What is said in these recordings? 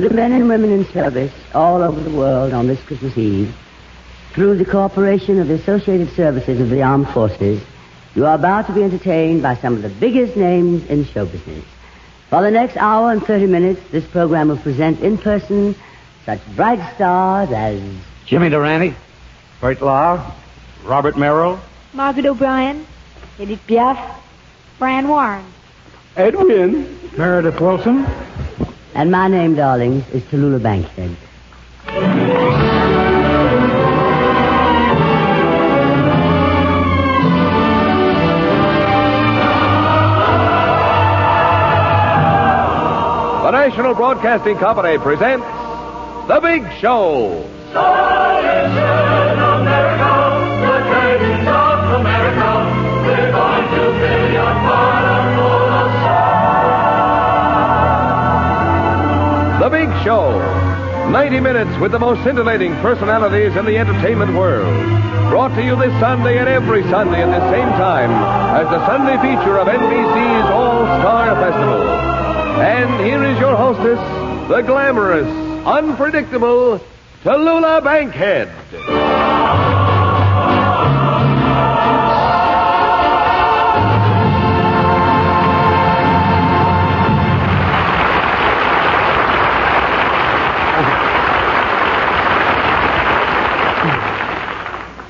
the men and women in service all over the world on this Christmas Eve, through the cooperation of the Associated Services of the Armed Forces, you are about to be entertained by some of the biggest names in show business. For the next hour and 30 minutes, this program will present in person such bright stars as Jimmy Durante, Bert Lahr, Robert Merrill, Margaret O'Brien, Edith Piaf, Fran Warren, Ed Wynn, Meredith Wilson. And my name, darlings, is Tallulah Bankhead. The National Broadcasting Company presents The Big Show. Salvation America, the trading of America, we're going to fill your parlor full of song. The Big Show. 90 minutes with the most scintillating personalities in the entertainment world. Brought to you this Sunday and every Sunday at the same time as the Sunday feature of NBC's All-Star Festival. And here is your hostess, the glamorous, unpredictable Tallulah Bankhead.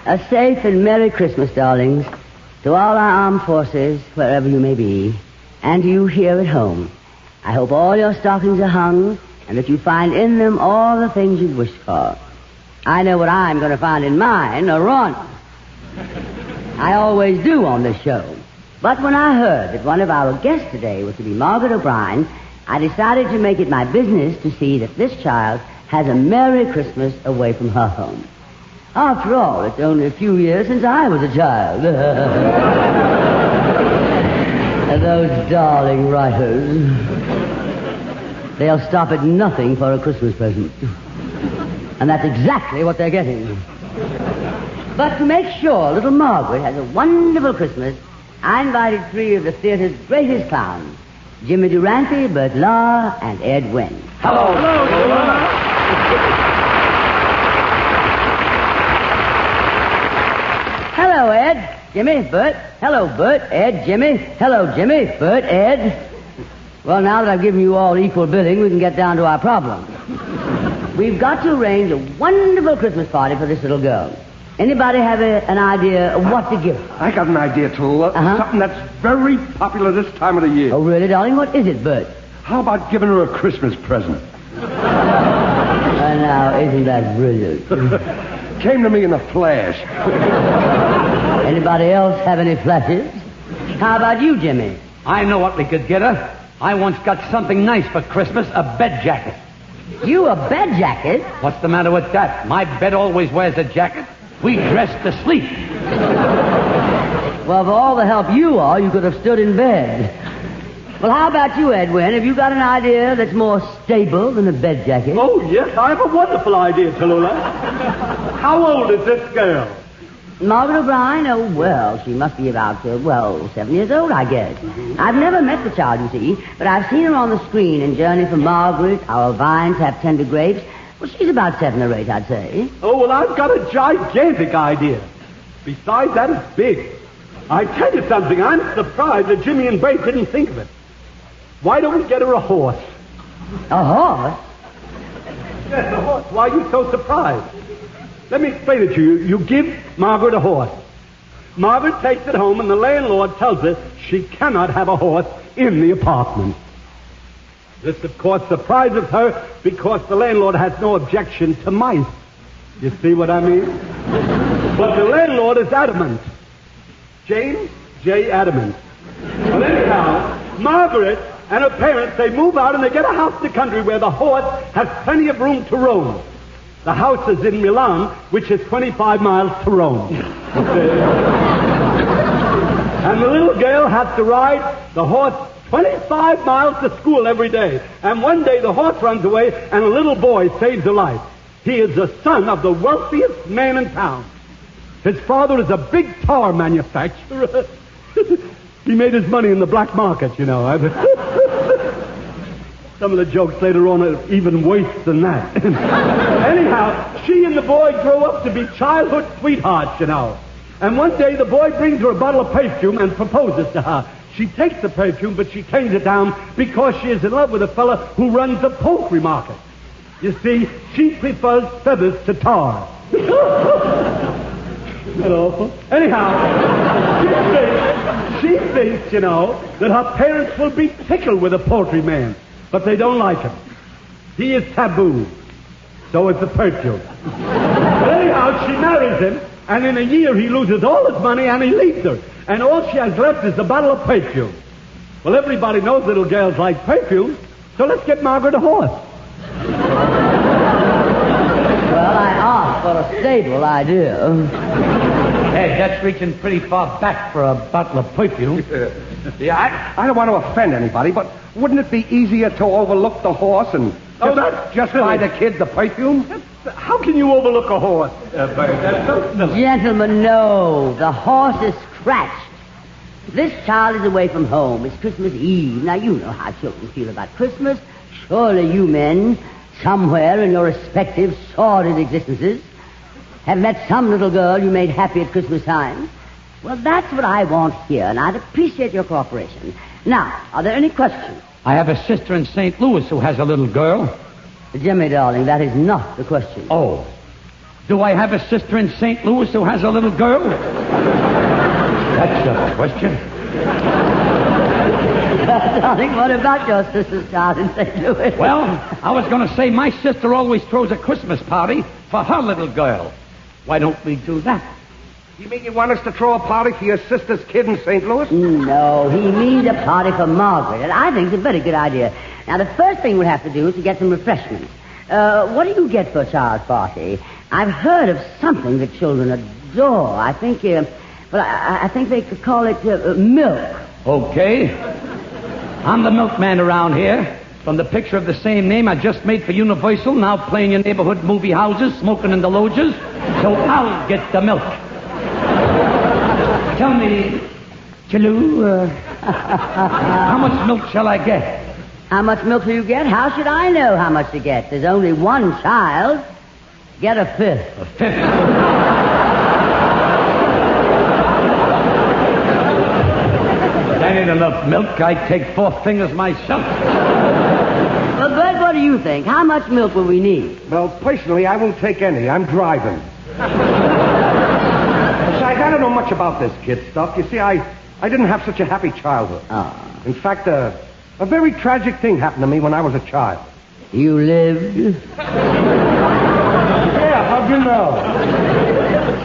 A safe and Merry Christmas, darlings, to all our armed forces, wherever you may be, and to you here at home. I hope all your stockings are hung, and that you find in them all the things you've wished for. I know what I'm going to find in mine, a run. I always do on this show. But when I heard that one of our guests today was to be Margaret O'Brien, I decided to make it my business to see that this child has a Merry Christmas away from her home. After all, it's only a few years since I was a child. And those darling writers, they'll stop at nothing for a Christmas present. And that's exactly what they're getting. But to make sure little Margaret has a wonderful Christmas, I invited three of the theater's greatest clowns, Jimmy Durante, Bert Lahr, and Ed Wynn. Hello. Hello, Ed. Jimmy, Bert. Hello, Bert. Ed, Jimmy. Hello, Jimmy. Bert, Ed. Well, now that I've given you all equal billing, we can get down to our problem. We've got to arrange a wonderful Christmas party for this little girl. Anybody have an idea of what to give her? I got an idea, Tallulah. Something that's very popular this time of the year. Oh, really, darling? What is it, Bert? How about giving her a Christmas present? Now, isn't that brilliant? Came to me in a flash. Anybody else have any flashes? How about you, Jimmy? I know what we could get her. I once got something nice for Christmas, a bed jacket. You a bed jacket? What's the matter with that? My bed always wears a jacket. We dress to sleep. Well, for all the help you are, you could have stood in bed. Well, how about you, Edwin? Have you got an idea that's more stable than a bed jacket? Oh, yes, I have a wonderful idea, Tallulah. How old is this girl? Margaret O'Brien? Oh, well, she must be about, 7 years old, I guess. I've never met the child, you see, but I've seen her on the screen in Journey for Margaret, Our Vines Have Tender Grapes. Well, she's about 7 or 8, I'd say. Oh, well, I've got a gigantic idea. Besides, that is big. I tell you something, I'm surprised that Jimmy and Bert didn't think of it. Why don't we get her a horse? A horse? Yes, a horse. Why are you so surprised? Let me explain it to you. You give Margaret a horse. Margaret takes it home, and the landlord tells her she cannot have a horse in the apartment. This, of course, surprises her because the landlord has no objection to mice. You see what I mean? But the landlord is adamant. James J. Adamant. Well, anyhow, Margaret and her parents, they move out and they get a house in the country where the horse has plenty of room to roam. The house is in Milan, which is 25 miles to Rome. And the little girl has to ride the horse 25 miles to school every day. And one day the horse runs away and a little boy saves her life. He is the son of the wealthiest man in town. His father is a big tar manufacturer. He made his money in the black market, you know. Some of the jokes later on are even worse than that. Anyhow, she and the boy grow up to be childhood sweethearts, you know. And one day the boy brings her a bottle of perfume and proposes to her. She takes the perfume, but she turns it down because she is in love with a fella who runs a poultry market. You see, she prefers feathers to tar. Isn't that awful? Anyhow, she thinks, you know, that her parents will be tickled with a poultry man, but they don't like him. He is taboo. So is the perfume. But anyhow, she marries him, and in a year he loses all his money and he leaves her. And all she has left is a bottle of perfume. Well, everybody knows little girls like perfume, so let's get Margaret a horse. Well, I asked for a stable idea. Hey, that's reaching pretty far back for a bottle of perfume. Yeah, I don't want to offend anybody, but wouldn't it be easier to overlook the horse and just buy the kid the perfume? How can you overlook a horse, Bert? That's so silly. Gentlemen, no. The horse is scratched. This child is away from home. It's Christmas Eve. Now, you know how children feel about Christmas. Surely you men, somewhere in your respective sordid existences, have met some little girl you made happy at Christmas time. Well, that's what I want here, and I'd appreciate your cooperation. Now, are there any questions? I have a sister in St. Louis who has a little girl. Jimmy, darling, that is not the question. Oh. Do I have a sister in St. Louis who has a little girl? That's a question. Darling, what about your sister's child in St. Louis? Well, I was going to say my sister always throws a Christmas party for her little girl. Why don't we do that? You mean you want us to throw a party for your sister's kid in St. Louis? No, he means a party for Margaret, and I think it's a very good idea. Now, the first thing we'll have to do is to get some refreshments. What do you get for a child's party? I've heard of something that children adore. I think, I think they could call it milk. Okay. I'm the milkman around here. From the picture of the same name I just made for Universal, now playing in neighborhood movie houses, smoking in the lodges. So I'll get the milk. Tell me, Chiloo, how much milk shall I get? How much milk do you get? How should I know how much to get? There's only one child. Get a fifth. A fifth? That ain't enough milk. I'd take 4 fingers myself. Well, Bert, what do you think? How much milk will we need? Well, personally, I won't take any. I'm driving. I don't know much about this kid stuff. You see, I didn't have such a happy childhood. Oh. In fact, a very tragic thing happened to me when I was a child. You lived? Yeah, how'd you know?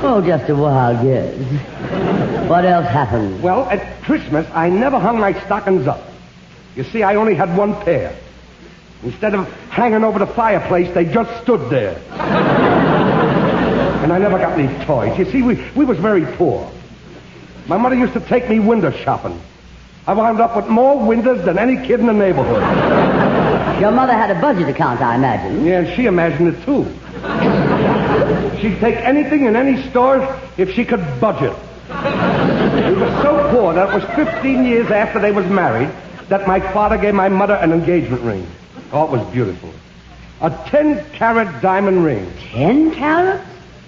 Oh, just a wild guess. What else happened? Well, at Christmas, I never hung my stockings up. You see, I only had one pair. Instead of hanging over the fireplace, they just stood there. And I never got any toys. You see, we was very poor. My mother used to take me window shopping. I wound up with more windows than any kid in the neighborhood. Your mother had a budget account, I imagine. Yeah, and she imagined it, too. She'd take anything in any stores if she could budget. We were so poor that it was 15 years after they was married that my father gave my mother an engagement ring. Oh, it was beautiful. A 10-carat diamond ring. 10 carats?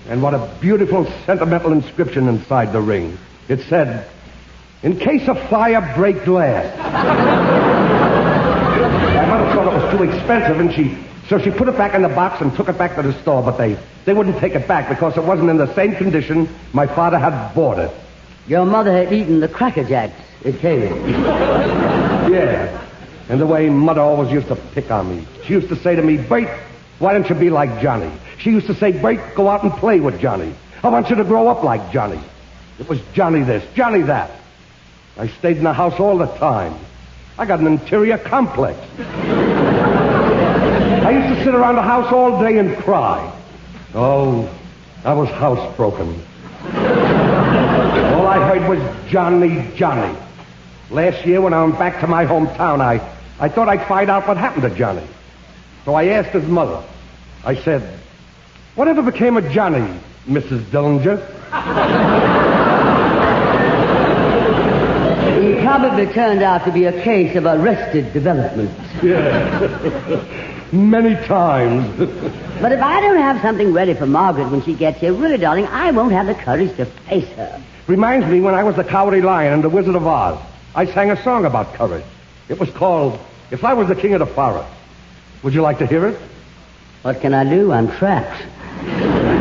And what a beautiful sentimental inscription inside the ring. It said, "In case of fire, break glass." My mother thought it was too expensive, and so she put it back in the box and took it back to the store, but they wouldn't take it back because it wasn't in the same condition my father had bought it. Your mother had eaten the Cracker Jacks it came in. Yeah, and the way Mother always used to pick on me. She used to say to me, "Bert, why don't you be like Johnny?" She used to say, "Bert, go out and play with Johnny. I want you to grow up like Johnny." It was Johnny this, Johnny that. I stayed in the house all the time. I got an interior complex. I used to sit around the house all day and cry. Oh, I was housebroken. All I heard was Johnny, Johnny. Last year when I went back to my hometown, I thought I'd find out what happened to Johnny. So I asked his mother. I said, "Whatever became of Johnny, Mrs. Dillinger?" He probably turned out to be a case of arrested development. Yeah. Many times. But if I don't have something ready for Margaret when she gets here, really, darling, I won't have the courage to face her. Reminds me when I was the Cowardly Lion in The Wizard of Oz. I sang a song about courage. It was called If I Was the King of the Forest. Would you like to hear it? What can I do? I'm trapped.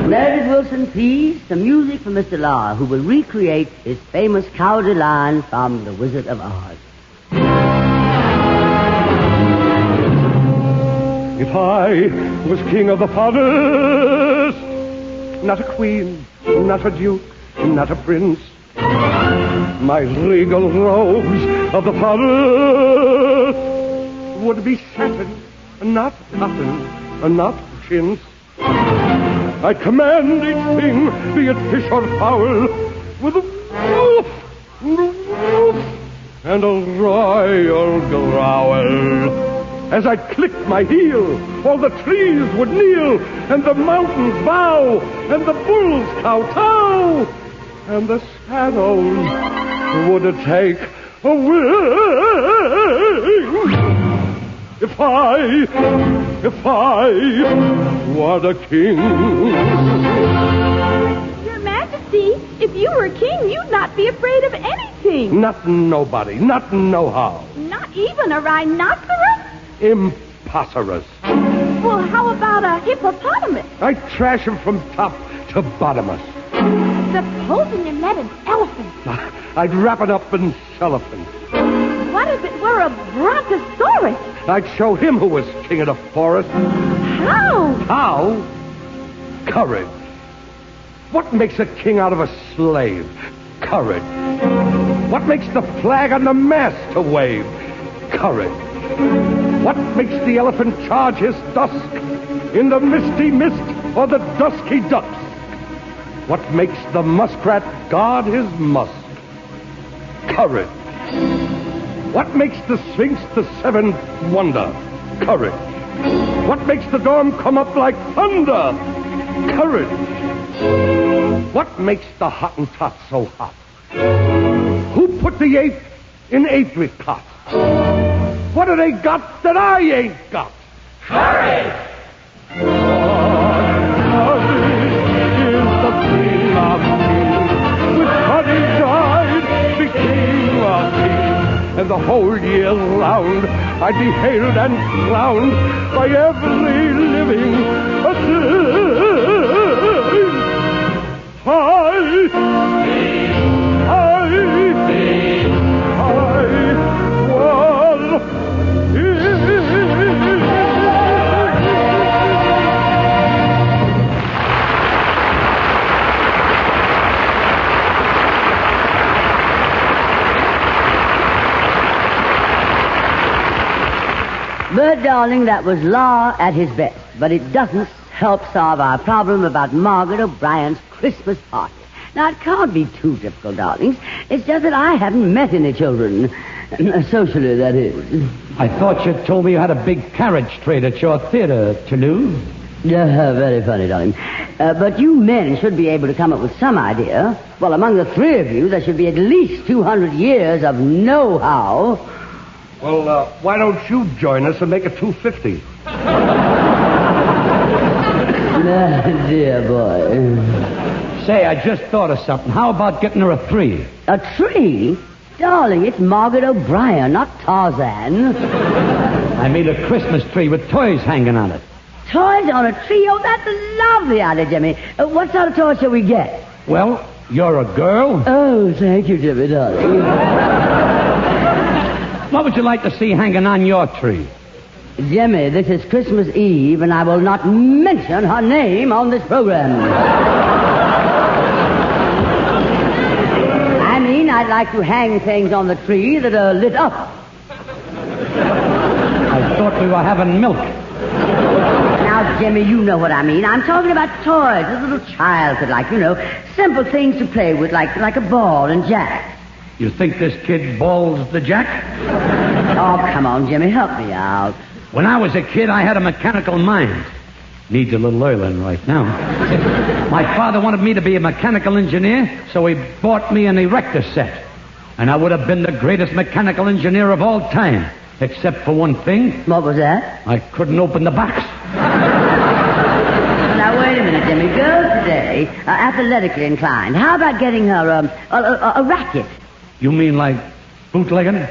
Meredith Wilson, please, some music for Mr. Lahr, who will recreate his famous Cowardly Lion from The Wizard of Oz. If I was king of the forest, not a queen, not a duke, not a prince, my regal robes of the forest would be satin, not cotton, not chintz. I command each thing, be it fish or fowl, with a woof, and a royal growl. As I clicked my heel, all the trees would kneel, and the mountains bow, and the bulls kowtow, and the sparrows would take a wing. If I were the king. Your Majesty, if you were king, you'd not be afraid of anything. Not nobody, not no-how. Not even a rhinoceros? Impossible. Well, how about a hippopotamus? I trash him from top to bottomless. Supposing you met an elephant. I'd wrap it up in cellophane. What if it were a brontosaurus? I'd show him who was king of the forest. How? How? Courage. What makes a king out of a slave? Courage. What makes the flag on the mast to wave? Courage. What makes the elephant charge his dusk in the misty mist or the dusky dusk? What makes the muskrat guard his musk? Courage. What makes the Sphinx the seventh wonder? Courage. What makes the dawn come up like thunder? Courage. What makes the Hottentot so hot? Who put the ape in apricot? What have they got that I ain't got? Courage! And the whole year round I'd be hailed and crowned by every living thing. Bert, darling, that was Lahr at his best, but it doesn't help solve our problem about Margaret O'Brien's Christmas party. Now, it can't be too difficult, darlings. It's just that I haven't met any children. Socially, that is. I thought you told me you had a big carriage trade at your theater, Toulouse. Yeah, very funny, darling. But you men should be able to come up with some idea. Well, among the three of you, there should be at least 200 years of know-how. Well, why don't you join us and make it 250? Dear boy. Say, I just thought of something. How about getting her a tree? A tree? Darling, it's Margaret O'Brien, not Tarzan. I mean a Christmas tree with toys hanging on it. Toys on a tree? Oh, that's a lovely idea, Jimmy. What sort of toys shall we get? Well, you're a girl. Oh, thank you, Jimmy, darling. What would you like to see hanging on your tree? Jimmy, this is Christmas Eve, and I will not mention her name on this program. I mean, I'd like to hang things on the tree that are lit up. I thought we were having milk. Now, Jimmy, you know what I mean. I'm talking about toys a little child could like, simple things to play with, like a ball and jack. You think this kid balls the jack? Oh, come on, Jimmy, help me out. When I was a kid, I had a mechanical mind. Needs a little oiling right now. My father wanted me to be a mechanical engineer, so he bought me an erector set. And I would have been the greatest mechanical engineer of all time Except for one thing. What was that? I couldn't open the box. Now, wait a minute, Jimmy. Girls today are athletically inclined. How about getting her a racket? You mean like bootlegging? No,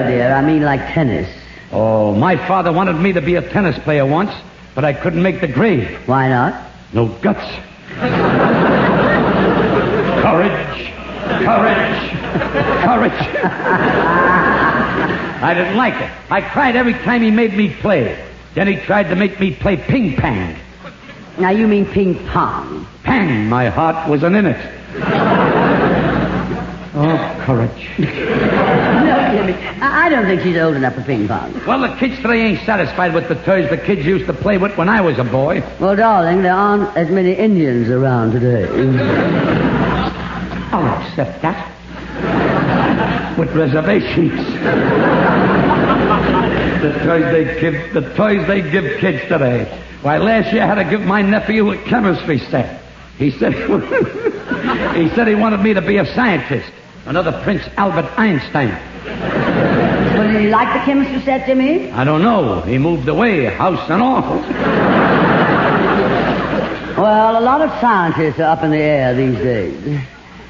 dear. I mean like tennis. Oh, my father wanted me to be a tennis player once, but I couldn't make the grade. Why not? No guts. Courage. I didn't like it. I cried every time he made me play. Then he tried to make me play ping-pong. Now, you mean ping-pong. Pang, my heart wasn't in it. Oh, courage. No, Jimmy, I don't think she's old enough for ping-pong. Well, the kids today ain't satisfied with the toys the kids used to play with when I was a boy. Well, darling, there aren't as many Indians around today. I'll accept that. With reservations. The toys they give kids today. Why, last year I had to give my nephew a chemistry set. He said he wanted me to be a scientist. Another Prince Albert Einstein. Well, did he like the chemistry set, Jimmy? I don't know. He moved away, house and all. Well, a lot of scientists are up in the air these days.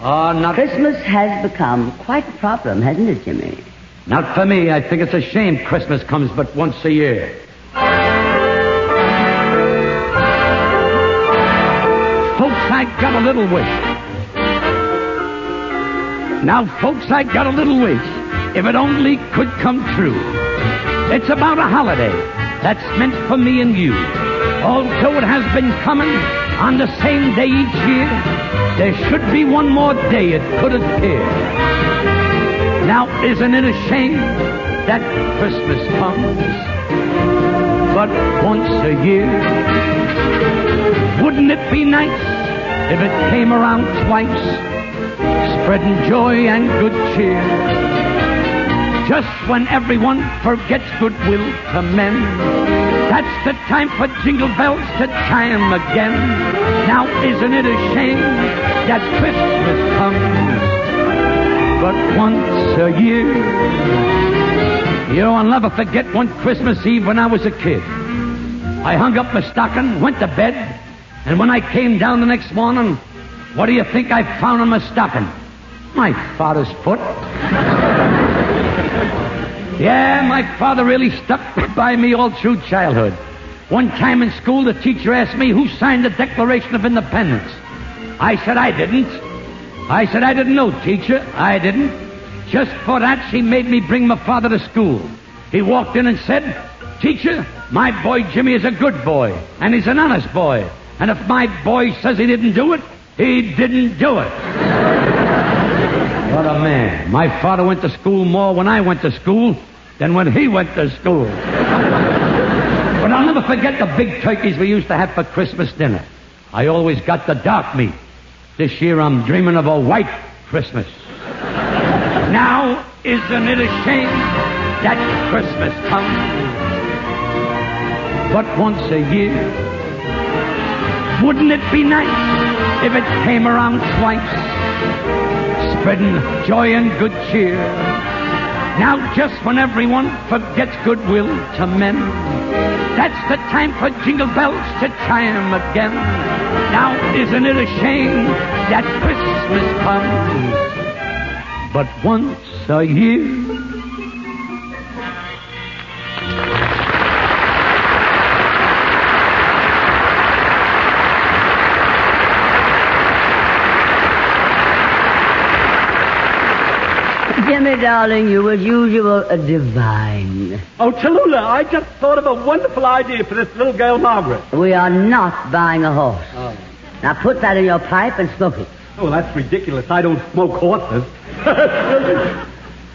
Not... Christmas has become quite a problem, hasn't it, Jimmy? Not for me. I think it's a shame Christmas comes but once a year. Folks, I got a little wish. Now, folks, I got a little wish. If it only could come true. It's about a holiday that's meant for me and you. Although it has been coming on the same day each year, there should be one more day it could appear. Now, isn't it a shame that Christmas comes but once a year? Wouldn't it be nice if it came around twice, spreading joy and good cheer? Just when everyone forgets goodwill to men, that's the time for jingle bells to chime again. Now, isn't it a shame that Christmas comes but once a year? You know, I'll never forget one Christmas Eve when I was a kid. I hung up my stocking, went to bed, and when I came down the next morning, what do you think I found on my stocking? My father's foot. Yeah, my father really stuck by me all through childhood. One time in school, the teacher asked me who signed the Declaration of Independence. I said I didn't. I said I didn't know, teacher. I didn't. Just for that, she made me bring my father to school. He walked in and said, "Teacher, my boy Jimmy is a good boy, and he's an honest boy. And if my boy says he didn't do it, he didn't do it." What a man. My father went to school more when I went to school than when he went to school. But I'll never forget the big turkeys we used to have for Christmas dinner. I always got the dark meat. This year I'm dreaming of a white Christmas. Now, isn't it a shame that Christmas comes but once a year? Wouldn't it be nice if it came around twice, spreading joy and good cheer? Now, just when everyone forgets goodwill to men, that's the time for jingle bells to chime again. Now, isn't it a shame that Christmas comes but once a year? Jimmy, darling, you as usual are divine. Oh, Tallulah, I just thought of a wonderful idea for this little girl, Margaret. We are not buying a horse. Oh. Now put that in your pipe and smoke it. Oh, that's ridiculous. I don't smoke horses.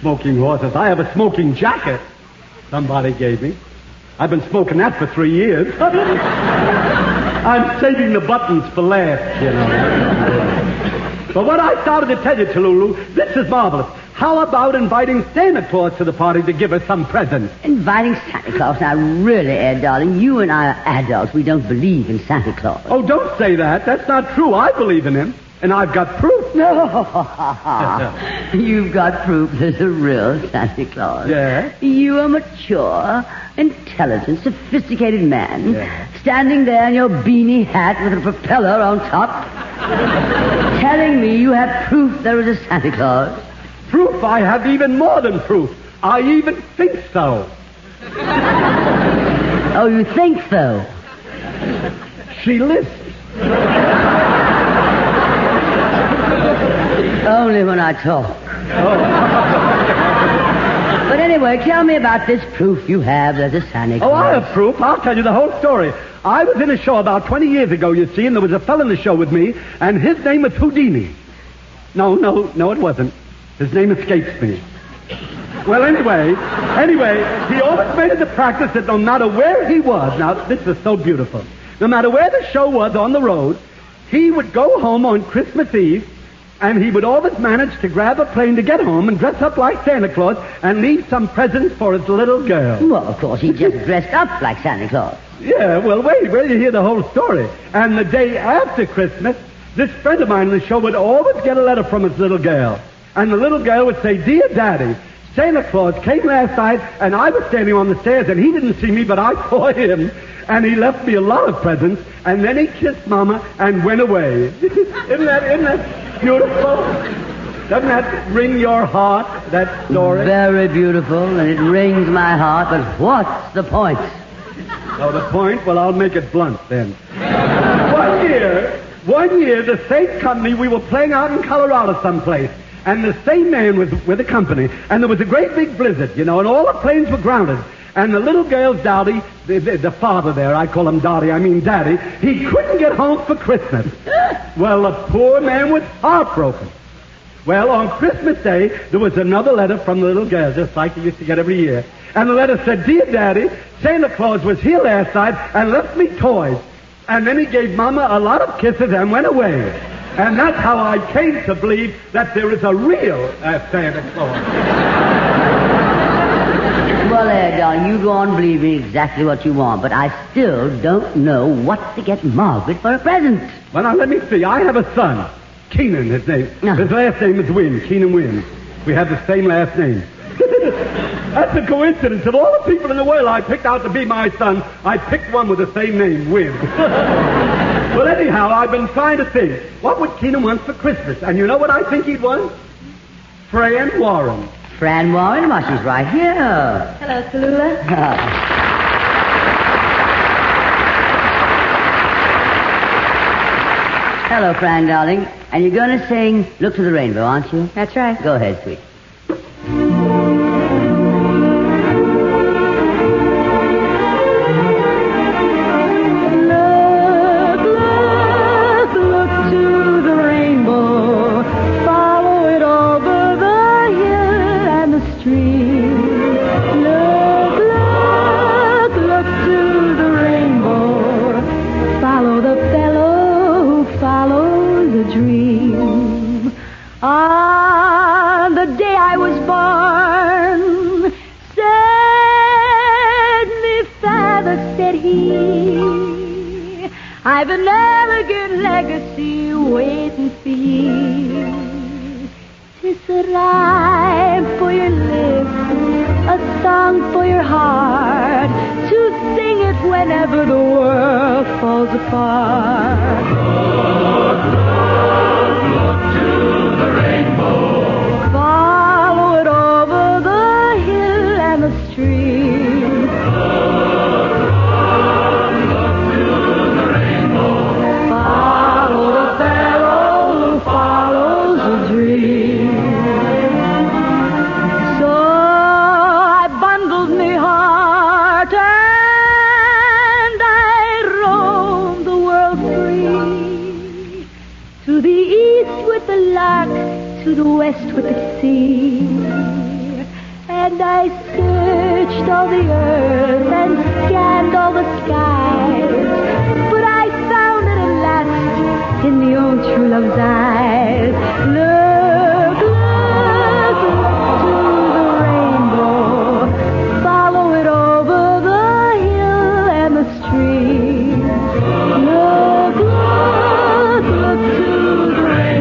Smoking horses. I have a smoking jacket somebody gave me. I've been smoking that for 3 years. I'm saving the buttons for last, you know. But what I started to tell you, Tallulah, this is marvelous. How about inviting Santa Claus to the party to give us some presents? Inviting Santa Claus? Now, really, Ed, darling, you and I are adults. We don't believe in Santa Claus. Oh, don't say that. That's not true. I believe in him. And I've got proof. No. You've got proof there's a real Santa Claus. Yeah? You are mature, intelligent, sophisticated man, standing there in your beanie hat with a propeller on top, telling me you have proof there is a Santa Claus. Proof? I have even more than proof. I even think so. Oh, you think so? She lisps. Only when I talk. But anyway, tell me about this proof you have there's a Santa Claus. Oh, I have proof. I'll tell you the whole story. I was in a show about 20 years ago, you see, and there was a fellow in the show with me, and his name was Houdini. No, it wasn't. His name escapes me. Well, anyway, he always made it a practice that no matter where he was, now, this is so beautiful, no matter where the show was on the road, he would go home on Christmas Eve, and he would always manage to grab a plane to get home and dress up like Santa Claus and leave some presents for his little girl. Well, of course, he just dressed up like Santa Claus. Yeah, well, wait till you hear the whole story. And the day after Christmas, this friend of mine in the show would always get a letter from his little girl. And the little girl would say, "Dear Daddy, Santa Claus came last night, and I was standing on the stairs, and he didn't see me, but I saw him. And he left me a lot of presents, and then he kissed Mama and went away." Isn't that beautiful? Doesn't that ring your heart, that story? Very beautiful, and it rings my heart, but what's the point? Oh, the point? Well, I'll make it blunt then. One year, the same company, we were playing out in Colorado someplace, and the same man was with the company, and there was a great big blizzard, and all the planes were grounded. And the little girl's Dottie, the father there, I call him Dottie, I mean Daddy, he couldn't get home for Christmas. Well, the poor man was heartbroken. Well, on Christmas Day, there was another letter from the little girl, just like he used to get every year. And the letter said, "Dear Daddy, Santa Claus was here last night and left me toys. And then he gave Mama a lot of kisses and went away. And that's how I came to believe that there is a real Santa Claus." Well, there, darling, you go on believing exactly what you want, but I still don't know what to get Margaret for a present. Well, now, let me see. I have a son. Keenan, his name. No. His last name is Wynn. Keenan Wynn. We have the same last name. That's a coincidence. Of all the people in the world I picked out to be my son, I picked one with the same name, Wynn. Well, anyhow, I've been trying to think, what would Keenan want for Christmas? And you know what I think he'd want? Fran Warren. Fran Warren? Well, she's right here. Hello, Tallulah. Hello, Fran, darling. And you're going to sing Look to the Rainbow, aren't you? That's right. Go ahead, sweet. I've an elegant legacy waiting for you. 'Tis a rhyme for your lips, a song for your heart, to sing it whenever the world falls apart. Look to the rainbow. Follow it over the hill and the stream. To the west with the sea, and I searched all the earth and scanned all the skies, but I found it at last in the old true love's eyes. Look, look, look to the rainbow, follow it over the hill and the stream. Look, look, look to the rainbow.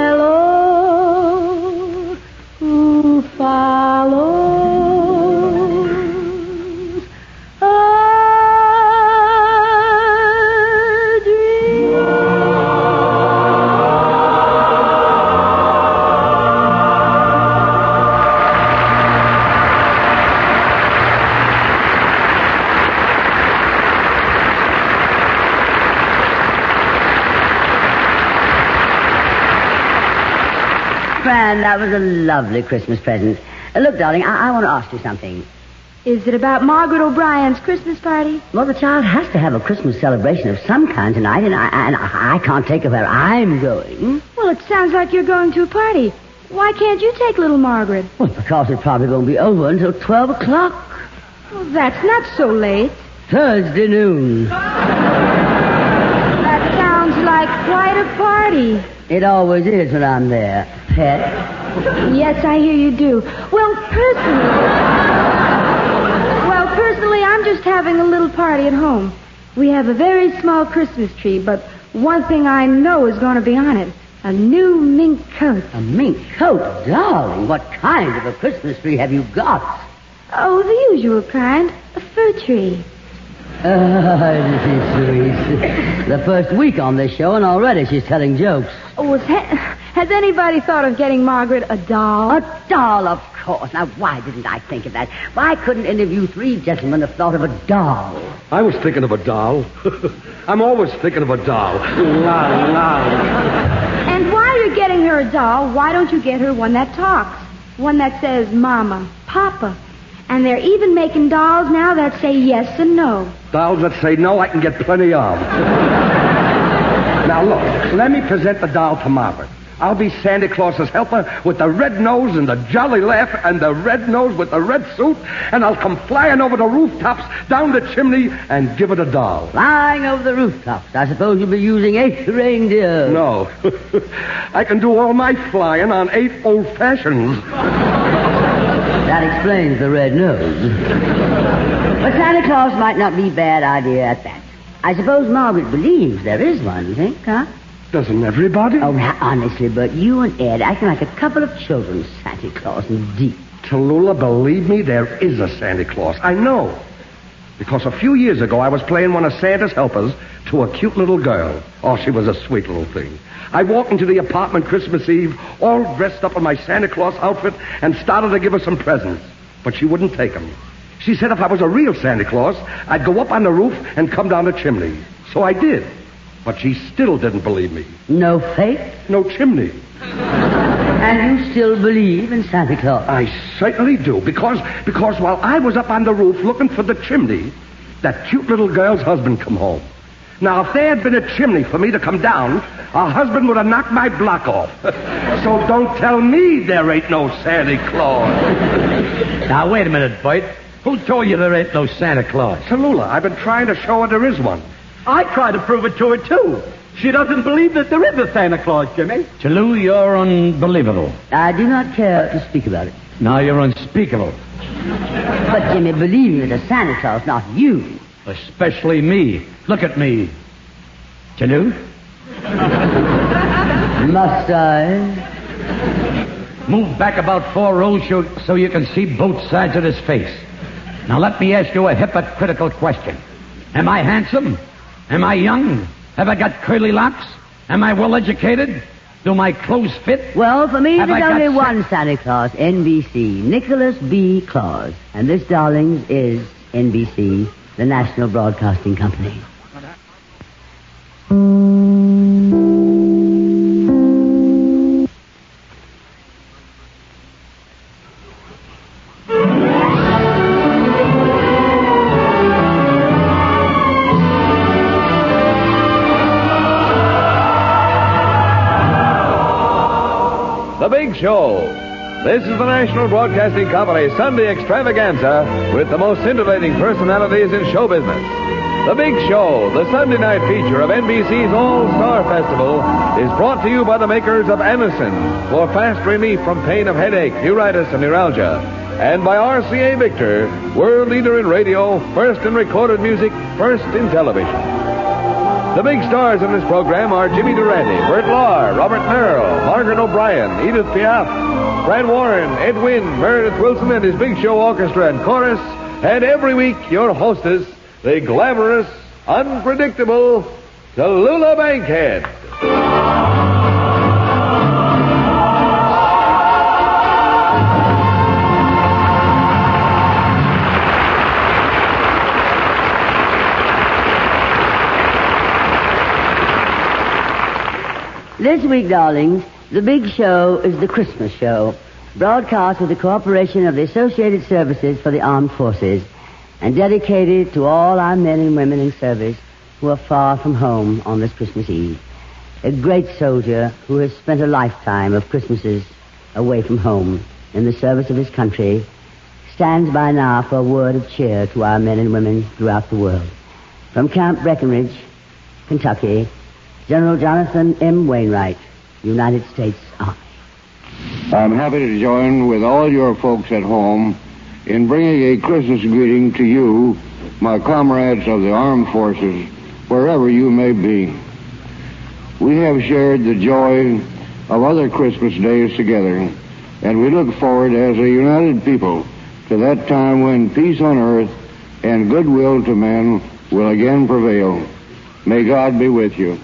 fellow who follows a dream. Fran, that was a lovely Christmas present. Look, darling, I want to ask you something. Is it about Margaret O'Brien's Christmas party? Well, the child has to have a Christmas celebration of some kind tonight, and I can't take her where I'm going. Well, it sounds like you're going to a party. Why can't you take little Margaret? Well, because it probably won't be over until 12 o'clock. Well, that's not so late. Thursday noon. That sounds like quite a party. It always is when I'm there, pet. Yes, I hear you do. Well, personally, I'm just having a little party at home. We have a very small Christmas tree, but one thing I know is going to be on it. A new mink coat. A mink coat? Darling, what kind of a Christmas tree have you got? Oh, the usual kind. A fir tree. This is sweet. The first week on this show, and already she's telling jokes. Oh, has anybody thought of getting Margaret a doll? A doll, of course. Now, why didn't I think of that? Why couldn't any of you three gentlemen have thought of a doll? I was thinking of a doll. I'm always thinking of a doll. And while you're getting her a doll, why don't you get her one that talks? One that says Mama, Papa. And they're even making dolls now that say yes and no. Dolls that say no, I can get plenty of. Now, look, let me present the doll to Margaret. I'll be Santa Claus's helper with the red nose and the jolly laugh and the red nose with the red suit, and I'll come flying over the rooftops, down the chimney, and give it a doll. Flying over the rooftops. I suppose you'll be using 8 reindeer. No. I can do all my flying on 8 old-fashions. That explains the red nose. But Santa Claus might not be a bad idea at that. I suppose Margaret believes there is one, you think, huh? Doesn't everybody? Oh, now, honestly, but you and Ed acting like a couple of children. Santa Claus indeed. Tallulah, believe me, there is a Santa Claus. I know. Because a few years ago, I was playing one of Santa's helpers to a cute little girl. Oh, she was a sweet little thing. I walked into the apartment Christmas Eve, all dressed up in my Santa Claus outfit, and started to give her some presents. But she wouldn't take them. She said if I was a real Santa Claus, I'd go up on the roof and come down the chimney. So I did. But she still didn't believe me. No faith? No chimney. And you still believe in Santa Claus? I certainly do. Because while I was up on the roof looking for the chimney, that cute little girl's husband come home. Now, if there had been a chimney for me to come down, her husband would have knocked my block off. So don't tell me there ain't no Santa Claus. Now, wait a minute, Bert. Who told you there ain't no Santa Claus? Tallulah, I've been trying to show her there is one. I try to prove it to her, too. She doesn't believe that there is a Santa Claus, Jimmy. Tallulah, you're unbelievable. I do not care to speak about it. Now you're unspeakable. But, Jimmy, believe me, it's a Santa Claus, not you. Especially me. Look at me. Tallulah? Must I? Move back about 4 rows so you can see both sides of his face. Now let me ask you a hypocritical question. Am I handsome? Am I young? Have I got curly locks? Am I well educated? Do my clothes fit? Well, for me, Have there's I got only sex? one Santa Claus, NBC, Nicholas B. Claus. And this, darlings, is NBC, the National Broadcasting Company. The Big Show. This is the National Broadcasting Company Sunday extravaganza with the most scintillating personalities in show business. The Big Show, the Sunday night feature of NBC's All-Star Festival, is brought to you by the makers of Anacin for fast relief from pain of headache, neuritis, and neuralgia, and by RCA Victor, world leader in radio, first in recorded music, first in television. The big stars in this program are Jimmy Durante, Bert Lahr, Robert Merrill, Margaret O'Brien, Edith Piaf, Fran Warren, Ed Wynn, Meredith Wilson and his Big Show Orchestra and Chorus, and every week your hostess, the glamorous, unpredictable Tallulah Bankhead. This week, darlings, the big show is the Christmas show, broadcast with the cooperation of the Associated Services for the Armed Forces and dedicated to all our men and women in service who are far from home on this Christmas Eve. A great soldier who has spent a lifetime of Christmases away from home in the service of his country stands by now for a word of cheer to our men and women throughout the world. From Camp Breckenridge, Kentucky, General Jonathan M. Wainwright, United States Army. I'm happy to join with all your folks at home in bringing a Christmas greeting to you, my comrades of the armed forces, wherever you may be. We have shared the joy of other Christmas days together, and we look forward as a united people to that time when peace on earth and goodwill to men will again prevail. May God be with you.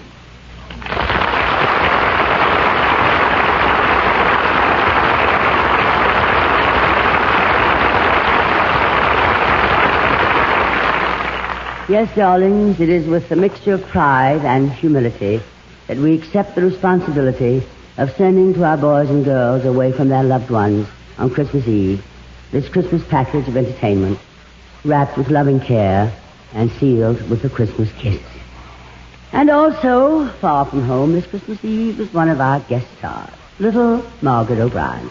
Yes, darlings, it is with a mixture of pride and humility that we accept the responsibility of sending to our boys and girls away from their loved ones on Christmas Eve this Christmas package of entertainment, wrapped with loving care and sealed with a Christmas kiss. And also, far from home this Christmas Eve is one of our guest stars, little Margaret O'Brien.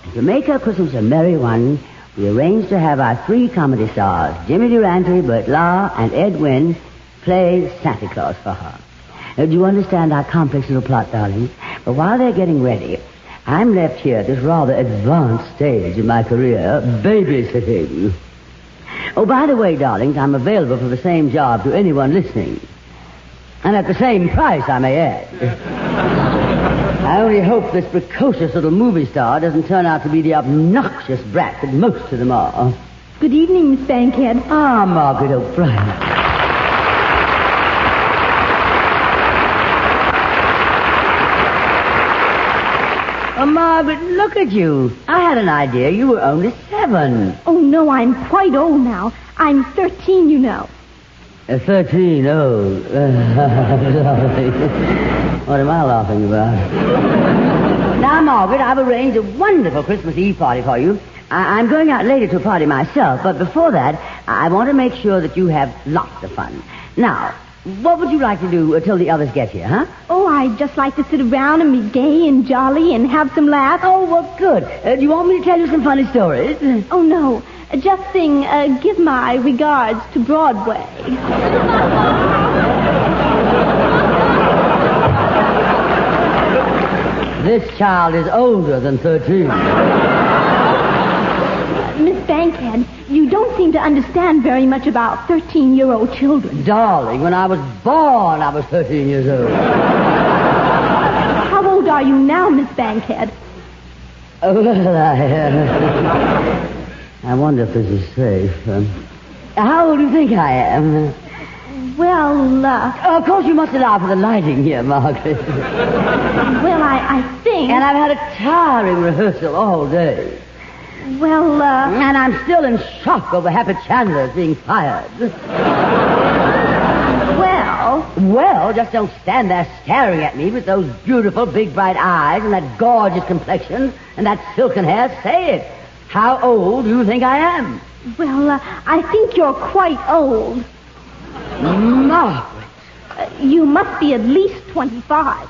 And to make her Christmas a merry one, we arranged to have our three comedy stars, Jimmy Durante, Bert Lahr, and Ed Wynn, play Santa Claus for her. Now, do you understand our complex little plot, darling? But while they're getting ready, I'm left here at this rather advanced stage in my career, babysitting. Oh, by the way, darlings, I'm available for the same job to anyone listening. And at the same price, I may add. I only hope this precocious little movie star doesn't turn out to be the obnoxious brat that most of them are. Good evening, Miss Bankhead. Ah, Margaret O'Brien. Oh, Margaret, look at you. I had an idea you were only 7. Oh, no, I'm quite old now. I'm 13, you know. 13, oh. What am I laughing about? Now, Margaret, I've arranged a wonderful Christmas Eve party for you. I'm going out later to a party myself, but before that, I want to make sure that you have lots of fun. Now, what would you like to do till the others get here, huh? Oh, I'd just like to sit around and be gay and jolly and have some laughs. Oh, well, good. Do you want me to tell you some funny stories? Oh, no. Just sing, Give My Regards to Broadway. This child is older than 13. Miss Bankhead, you don't seem to understand very much about 13-year-old children. Darling, when I was born, I was 13 years old. How old are you now, Miss Bankhead? Oh, well, I wonder if this is safe. How old do you think I am? Well, of course you must allow for the lighting here, Margaret. Well, I think... And I've had a tiring rehearsal all day. Well, And I'm still in shock over Happy Chandler's being fired. Well, just don't stand there staring at me with those beautiful big bright eyes and that gorgeous complexion and that silken hair. Say it. How old do you think I am? Well, I think you're quite old. Margaret. You must be at least 25.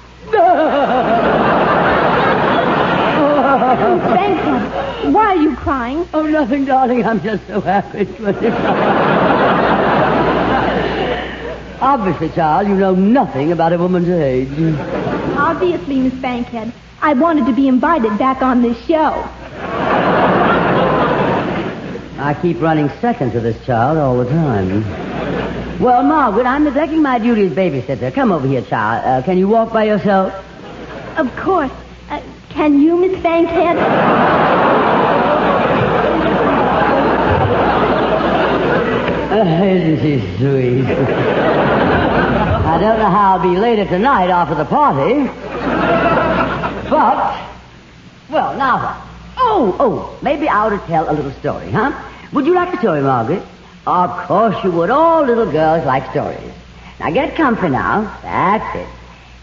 Bankhead, why are you crying? Oh, nothing, darling. I'm just so happy. 25. Obviously, child, you know nothing about a woman's age. Obviously, Miss Bankhead. I wanted to be invited back on this show. I keep running second to this child all the time. Well, Margaret, I'm neglecting my duty as babysitter. Come over here, child. Can you walk by yourself? Of course. Can you, Miss Bankhead? Isn't she sweet? I don't know how I'll be later tonight after the party. But, well, now what? Oh, maybe I ought to tell a little story, huh? Would you like a story, Margaret? Of course you would. All little girls like stories. Now get comfy now. That's it.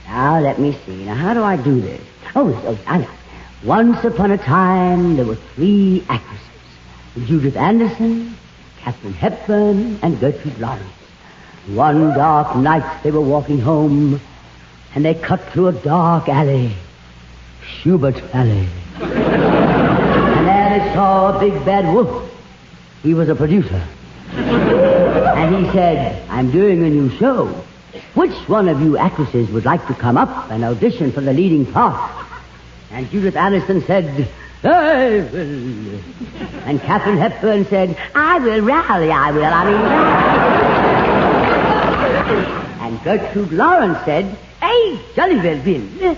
Now let me see. Now how do I do this? Oh, I know. Once upon a time there were 3 actresses. Judith Anderson, Katharine Hepburn, and Gertrude Lawrence. One dark night they were walking home, and they cut through a dark alley. Schubert's Alley. And there they saw a big bad wolf. He was a producer. And he said, I'm doing a new show. Which one of you actresses would like to come up and audition for the leading part? And Judith Anderson said, I will. And Katharine Hepburn said, I will, Rally, I will. And Gertrude Lawrence said, hey, jolly well, Wynn.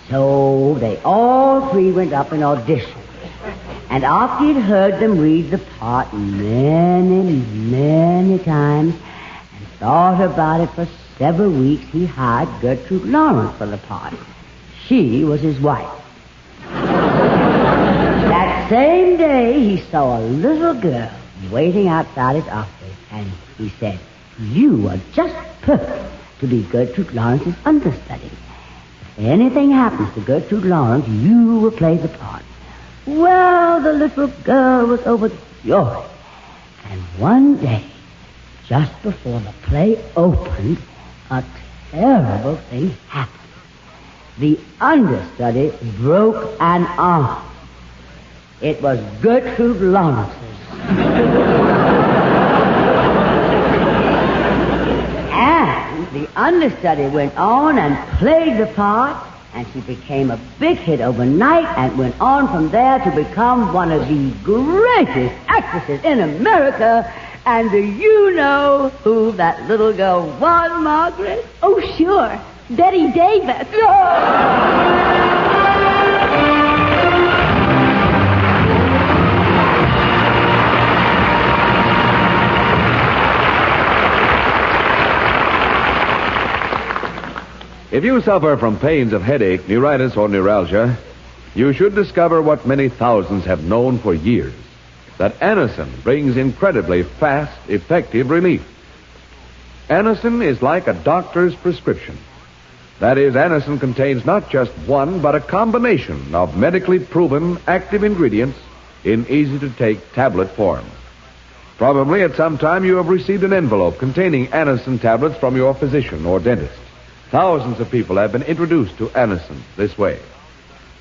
So they all 3 went up and auditioned. And after he'd heard them read the part many, many times and thought about it for several weeks, he hired Gertrude Lawrence for the part. She was his wife. That same day, he saw a little girl waiting outside his office, and he said, you are just perfect to be Gertrude Lawrence's understudy. If anything happens to Gertrude Lawrence, you will play the part. Well, the little girl was overjoyed. And one day, just before the play opened, a terrible thing happened. The understudy broke an arm. It was Gertrude Lawrence's. And the understudy went on and played the part, and she became a big hit overnight and went on from there to become one of the greatest actresses in America. And do you know who that little girl was, Margaret? Oh, sure. Betty Davis. If you suffer from pains of headache, neuritis, or neuralgia, you should discover what many thousands have known for years, that Anacin brings incredibly fast, effective relief. Anacin is like a doctor's prescription. That is, Anacin contains not just one, but a combination of medically proven active ingredients in easy-to-take tablet form. Probably at some time you have received an envelope containing Anacin tablets from your physician or dentist. Thousands of people have been introduced to Anacin this way.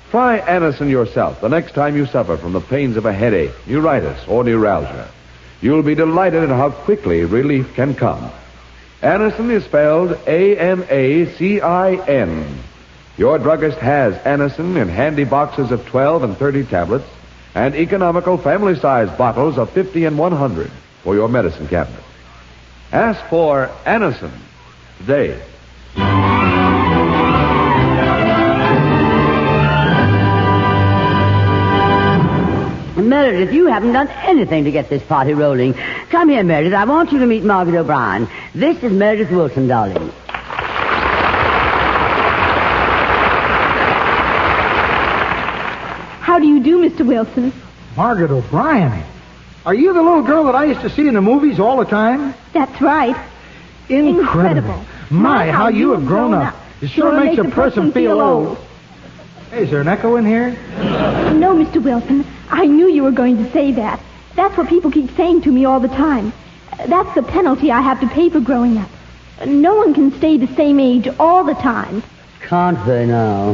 Try Anacin yourself the next time you suffer from the pains of a headache, neuritis, or neuralgia. You'll be delighted at how quickly relief can come. Anacin is spelled A-N-A-C-I-N. Your druggist has Anacin in handy boxes of 12 and 30 tablets and economical family-sized bottles of 50 and 100 for your medicine cabinet. Ask for Anacin today. Meredith, you haven't done anything to get this party rolling. Come here, Meredith. I want you to meet Margaret O'Brien. This is Meredith Wilson, darling. How do you do, Mr. Wilson? Margaret O'Brien? Are you the little girl that I used to see in the movies all the time? That's right. Incredible. My, how you have grown up. It sure makes a person feel old. Hey, is there an echo in here? No, Mr. Wilson. I knew you were going to say that. That's what people keep saying to me all the time. That's the penalty I have to pay for growing up. No one can stay the same age all the time. Can't they now?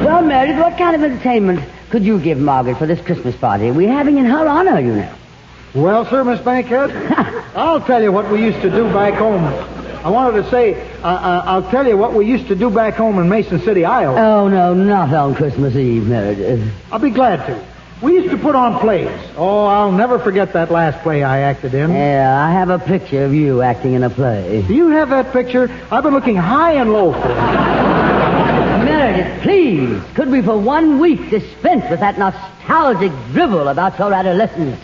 Well, Meredith, what kind of entertainment could you give Margaret for this Christmas party? We're having in her honor, you know. Well, sir, Miss Bankhead, I'll tell you what we used to do back home. I wanted to say, I'll tell you what we used to do back home in Mason City, Iowa. Oh, no, not on Christmas Eve, Meredith. I'll be glad to. We used to put on plays. Oh, I'll never forget that last play I acted in. Yeah, I have a picture of you acting in a play. Do you have that picture? I've been looking high and low for it. Meredith, please, could we for 1 week dispense with that nostalgic drivel about your adolescence?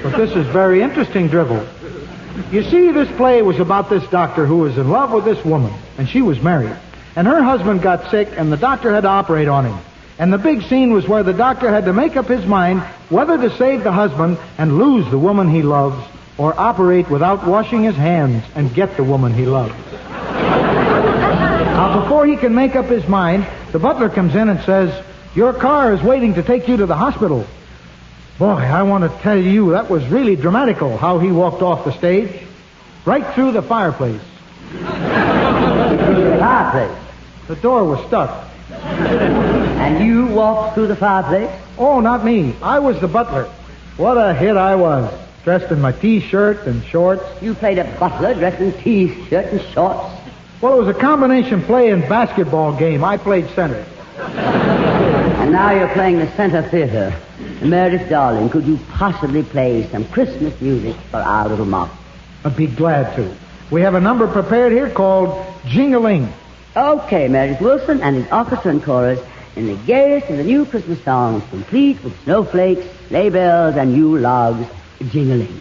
But this is very interesting drivel. You see, this play was about this doctor who was in love with this woman, and she was married. And her husband got sick, and the doctor had to operate on him. And the big scene was where the doctor had to make up his mind whether to save the husband and lose the woman he loves, or operate without washing his hands and get the woman he loves. Now, before he can make up his mind, the butler comes in and says, "Your car is waiting to take you to the hospital." Boy, I want to tell you, that was really dramatical, how he walked off the stage, right through the fireplace. Fireplace? The door was stuck. And you walked through the fireplace? Oh, not me. I was the butler. What a hit I was, dressed in my T-shirt and shorts. You played a butler dressed in T-shirt and shorts? Well, it was a combination play and basketball game. I played center. And now you're playing the center theater. Meredith, darling, could you possibly play some Christmas music for our little Mark? I'd be glad to. We have a number prepared here called Jing-a-Ling. Okay, Meredith Wilson and his orchestra and chorus in the gayest of the new Christmas songs, complete with snowflakes, sleigh bells, and Yule logs, Jing-a-Ling.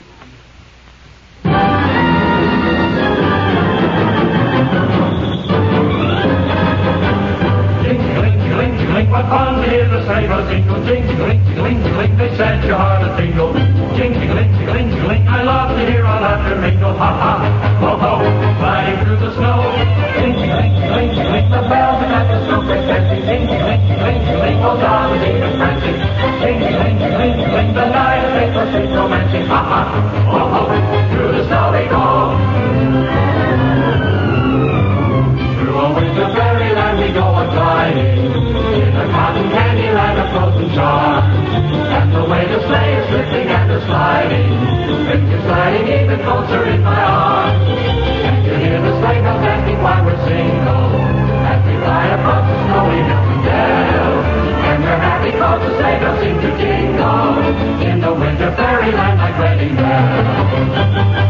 What fun it is to say a jingle, jingling, jingling, jingling, they set your heart a tingle. Jingling, jingling, jingling, I love to hear all that mingle. Ha ha, ho ho, gliding through the snow. Jingling, jingling, jingling, the bells and at the snowflake dancing. Jingling, jingling, jingling, goes on with even prancing. Jingling, jingling, jingling, the night is made for sweet romancing. Ha ha, ho ho, through the snow they go. Through a winter fairyland we go a-gliding. In a cotton candy land of frozen charm. And the way the sleigh is slipping and a sliding brings you sliding even closer in my arms. And you hear the sleigh bells asking why we're single as we fly across the snowy hills and dales. And we're happy cause the sleigh bells seem to jingle in the winter fairyland like wedding bells.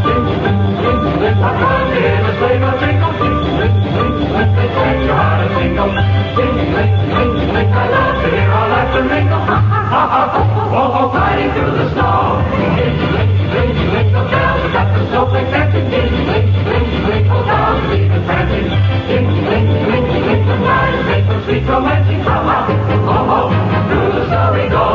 Jingling, jingling, what fun to hear the sleigh bells jingle. Jingling, jingling, they set your heart a tingle. Jingling, jingling, I love to hear all that mingle. Ha ha ha, oh oh, gliding through the snow. Jingling, jingling, the bells have got the snowflake dancing. Jingling, jingling, oh down to even prancing. Jingling, jingling, the night is made for sweet romancing. Ha ha, oh oh, through the snow we go.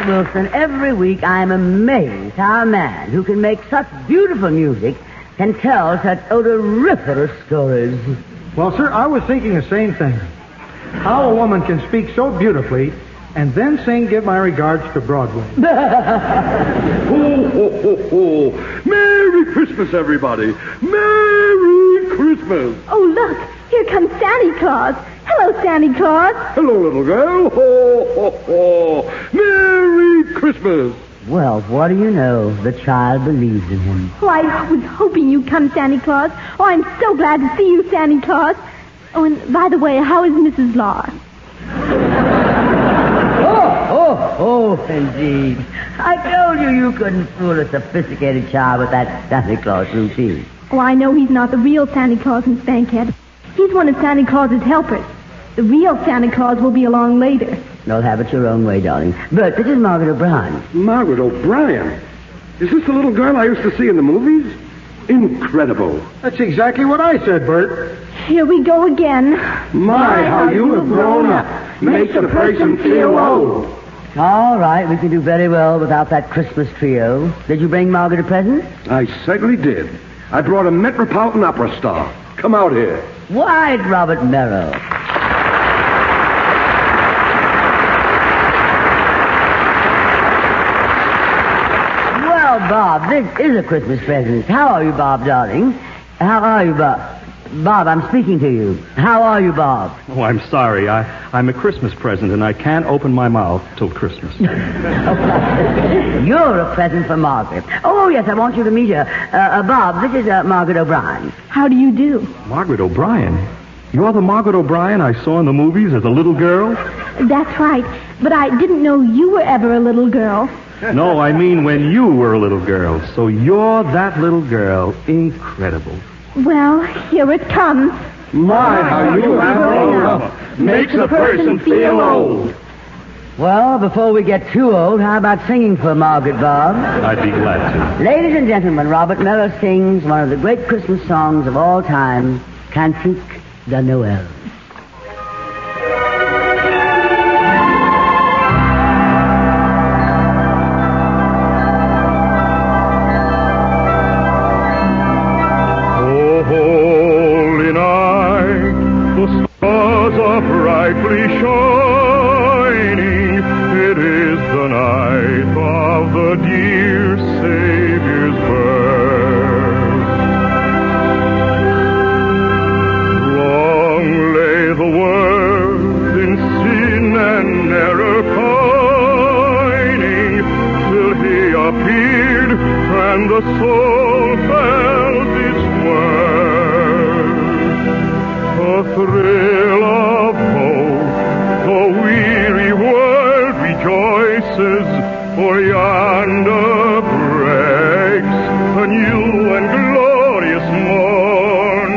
Wilson, every week I'm amazed how a man who can make such beautiful music can tell such odoriferous stories. Well, sir, I was thinking the same thing. How a woman can speak so beautifully and then sing Give My Regards to Broadway. Ho, ho, ho, ho. Merry Christmas, everybody. Merry Christmas. Oh, look, here comes Santa Claus. Hello, Santa Claus. Hello, little girl. Ho, ho, ho. Merry Christmas. Well, what do you know? The child believes in him. Oh, I was hoping you'd come, Santa Claus. Oh, I'm so glad to see you, Santa Claus. Oh, and by the way, how is Mrs. Lahr? Oh, indeed. I told you couldn't fool a sophisticated child with that Santa Claus routine. Oh, I know he's not the real Santa Claus in Spankhead. He's one of Santa Claus's helpers. The real Santa Claus will be along later. You'll have it your own way, darling. Bert, this is Margaret O'Brien. Margaret O'Brien? Is this the little girl I used to see in the movies? Incredible. That's exactly what I said, Bert. Here we go again. My, how you have grown up. Makes a person feel old. All right, we can do very well without that Christmas trio. Did you bring Margaret a present? I certainly did. I brought a Metropolitan Opera star. Come out here. White Robert Merrill. Well, Bob, this is a Christmas present. How are you, Bob, darling? How are you, Bob? Bob, I'm speaking to you. How are you, Bob? Oh, I'm sorry. I'm a Christmas present, and I can't open my mouth till Christmas. You're a present for Margaret. Oh, yes, I want you to meet her. Bob, this is Margaret O'Brien. How do you do? Margaret O'Brien? You're the Margaret O'Brien I saw in the movies as a little girl? That's right. But I didn't know you were ever a little girl. No, I mean when you were a little girl. So you're that little girl. Incredible. Well, here it comes. My, how you have grown up. Makes a person feel old. Well, before we get too old, how about singing for Margaret, Bob? I'd be glad to. Ladies and gentlemen, Robert Merrill sings one of the great Christmas songs of all time, Cantique de Noël. Holy night, the stars are brightly shining. It is the night of the dear Savior's birth. Long lay the world in sin and error pining, till he appeared and the soul felt its worth. A thrill of hope, the weary world rejoices, for yonder breaks a new and glorious morn.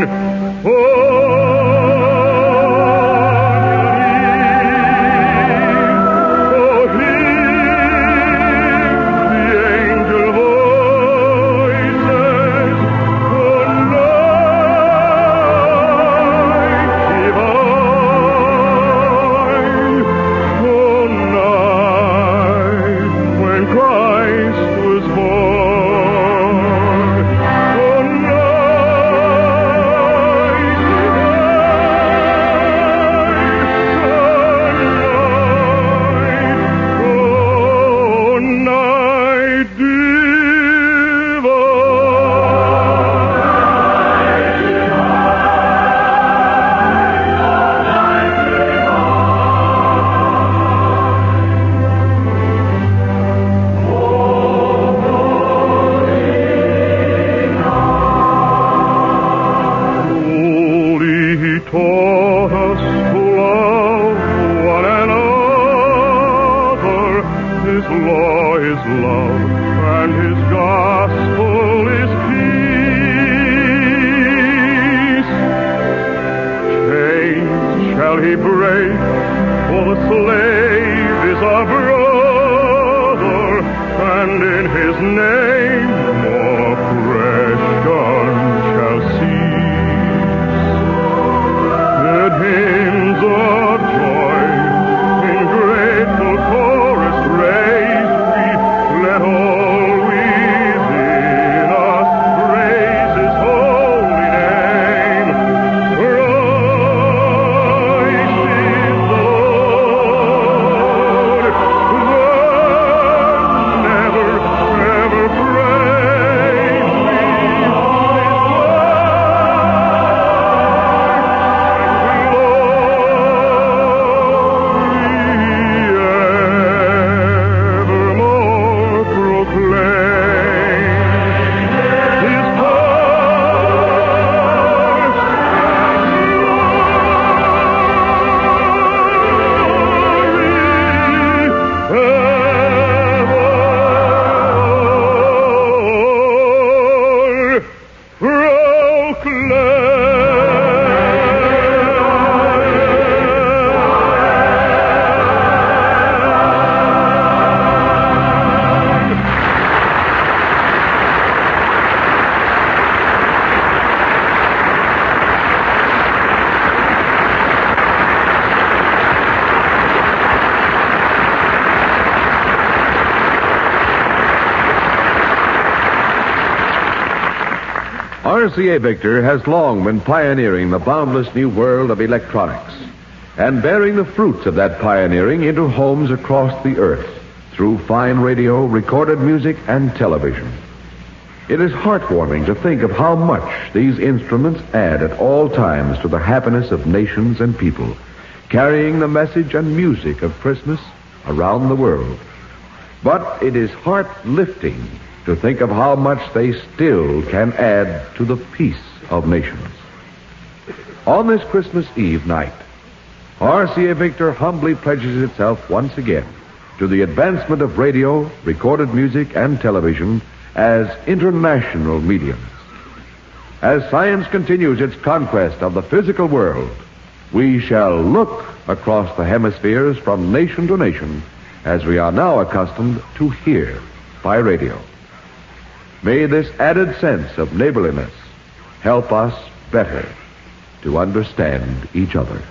Never RCA Victor has long been pioneering the boundless new world of electronics and bearing the fruits of that pioneering into homes across the earth through fine radio, recorded music, and television. It is heartwarming to think of how much these instruments add at all times to the happiness of nations and people, carrying the message and music of Christmas around the world. But it is heart-lifting to think of how much they still can add to the peace of nations. On this Christmas Eve night, RCA Victor humbly pledges itself once again to the advancement of radio, recorded music, and television as international mediums. As science continues its conquest of the physical world, we shall look across the hemispheres from nation to nation as we are now accustomed to hear by radio. May this added sense of neighborliness help us better to understand each other.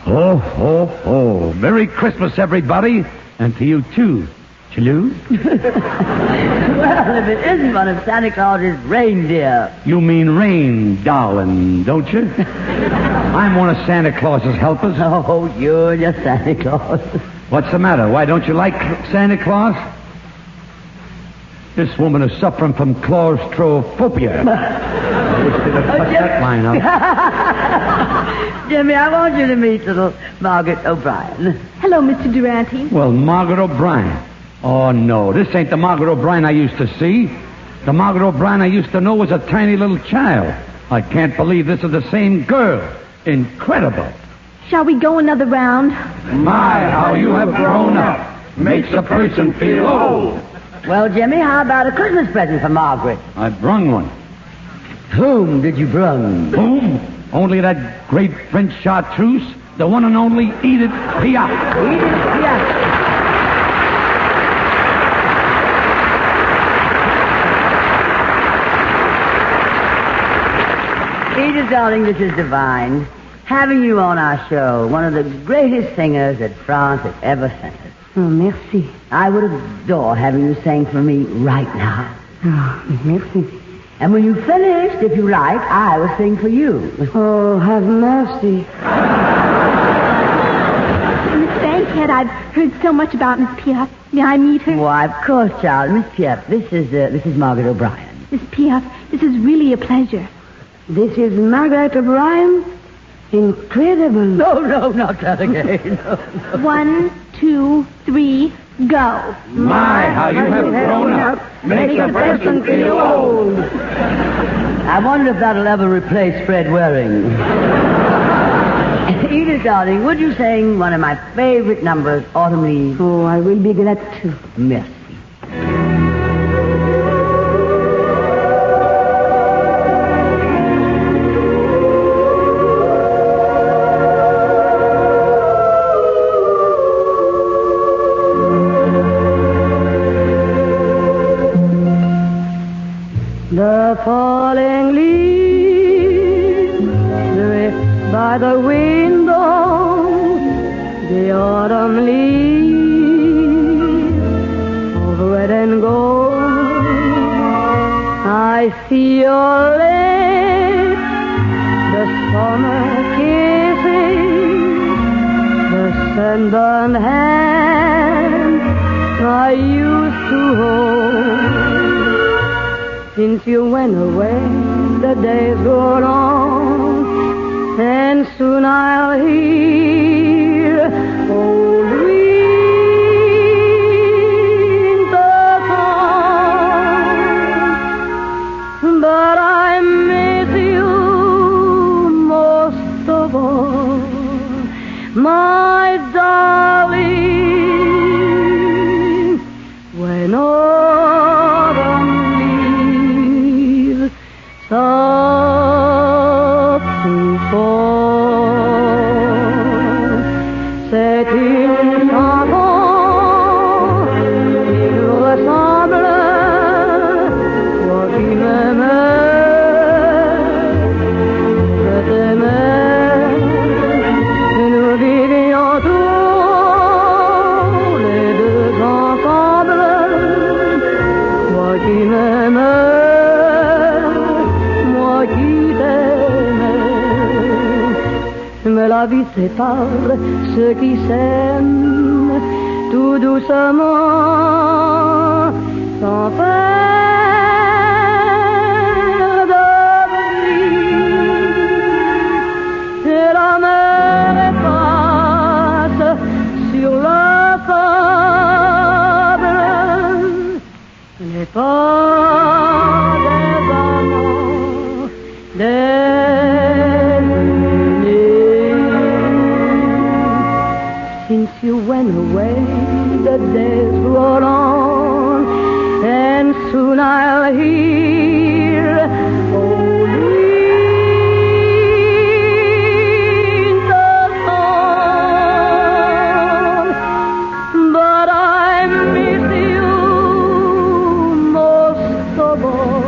Ho, ho, ho. Merry Christmas, everybody. And to you, too. Chiloo? Well, if it isn't one of Santa Claus's reindeer. You mean rain, darling, don't you? I'm one of Santa Claus's helpers. Oh, you're just Santa Claus. What's the matter? Why don't you like Santa Claus? This woman is suffering from claustrophobia. I wish they'd have cut that line out. Jimmy, I want you to meet little Margaret O'Brien. Hello, Mr. Durante. Well, Margaret O'Brien. Oh, no, this ain't the Margaret O'Brien I used to see. The Margaret O'Brien I used to know was a tiny little child. I can't believe this is the same girl. Incredible. Shall we go another round? My, how you have grown up. Makes a person feel old. Well, Jimmy, how about a Christmas present for Margaret? I brung one. Whom did you brung? Whom? Only that great French chartreuse, the one and only Edith Piaf. Edith Piaf. Edith, darling, this is divine. Having you on our show, one of the greatest singers that France has ever sent us. Oh, merci. I would adore having you sing for me right now. Oh, merci. And when you finished, if you like, I will sing for you. Oh, have mercy. Miss Bankhead, I've heard so much about Miss Piaf. May I meet her? Why, of course, child. Miss Piaf, this is Margaret O'Brien. Miss Piaf, this is really a pleasure. This is Margaret O'Brien? Incredible. No, not that again. No. 1, 2, 3, go. My, how you have grown up. Makes a person feel old. I wonder if that'll ever replace Fred Waring. Edith, darling, would you sing one of my favorite numbers, Autumn Leaves? Oh, I will be glad to. Merci. The falling leaves drift by the window, the autumn leaves of red and gold. I see your lips, the summer kisses, the sunburned hand I used to hold. Since you went away, the days go on, and soon I'll hear old winter song. But I miss you most of all, my darling, when softly fall. C'est une chanson qui nous ressemble, toi qui m'aimais, je t'aimais, et nous vivions tous comme la vie sépare ceux qui s'aiment tout doucement, sans faire de bruit. Et la mer passe sur le sable, n'est pas des amants, since you went away, the days roll on, and soon I'll hear only the song. But I miss you most of all,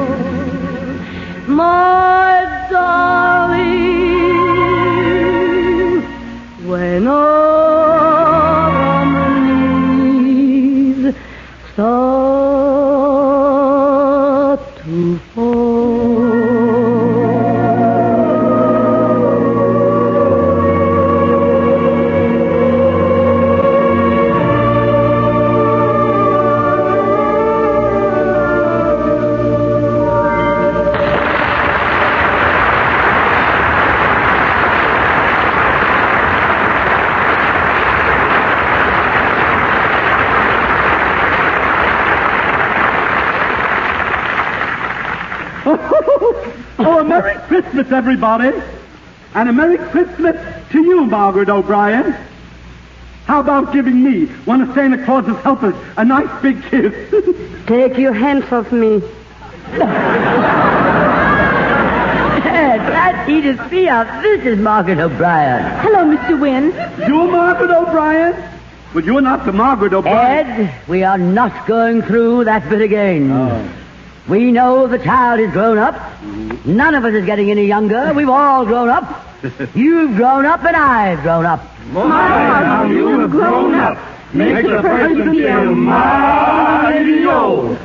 my darling, when start to fall. Oh, a Merry Christmas, everybody. And a Merry Christmas to you, Margaret O'Brien. How about giving me, one of Santa Claus's helpers, a nice big kiss? Take your hands off me. That's Edith Piaf. This is Margaret O'Brien. Hello, Mr. Wynn. You're Margaret O'Brien? But you're not the Margaret O'Brien. Ed, we are not going through that bit again. Oh. We know the child is grown up. None of us is getting any younger. We've all grown up. You've grown up and I've grown up. My, how you have grown up. Makes a person feel mighty old.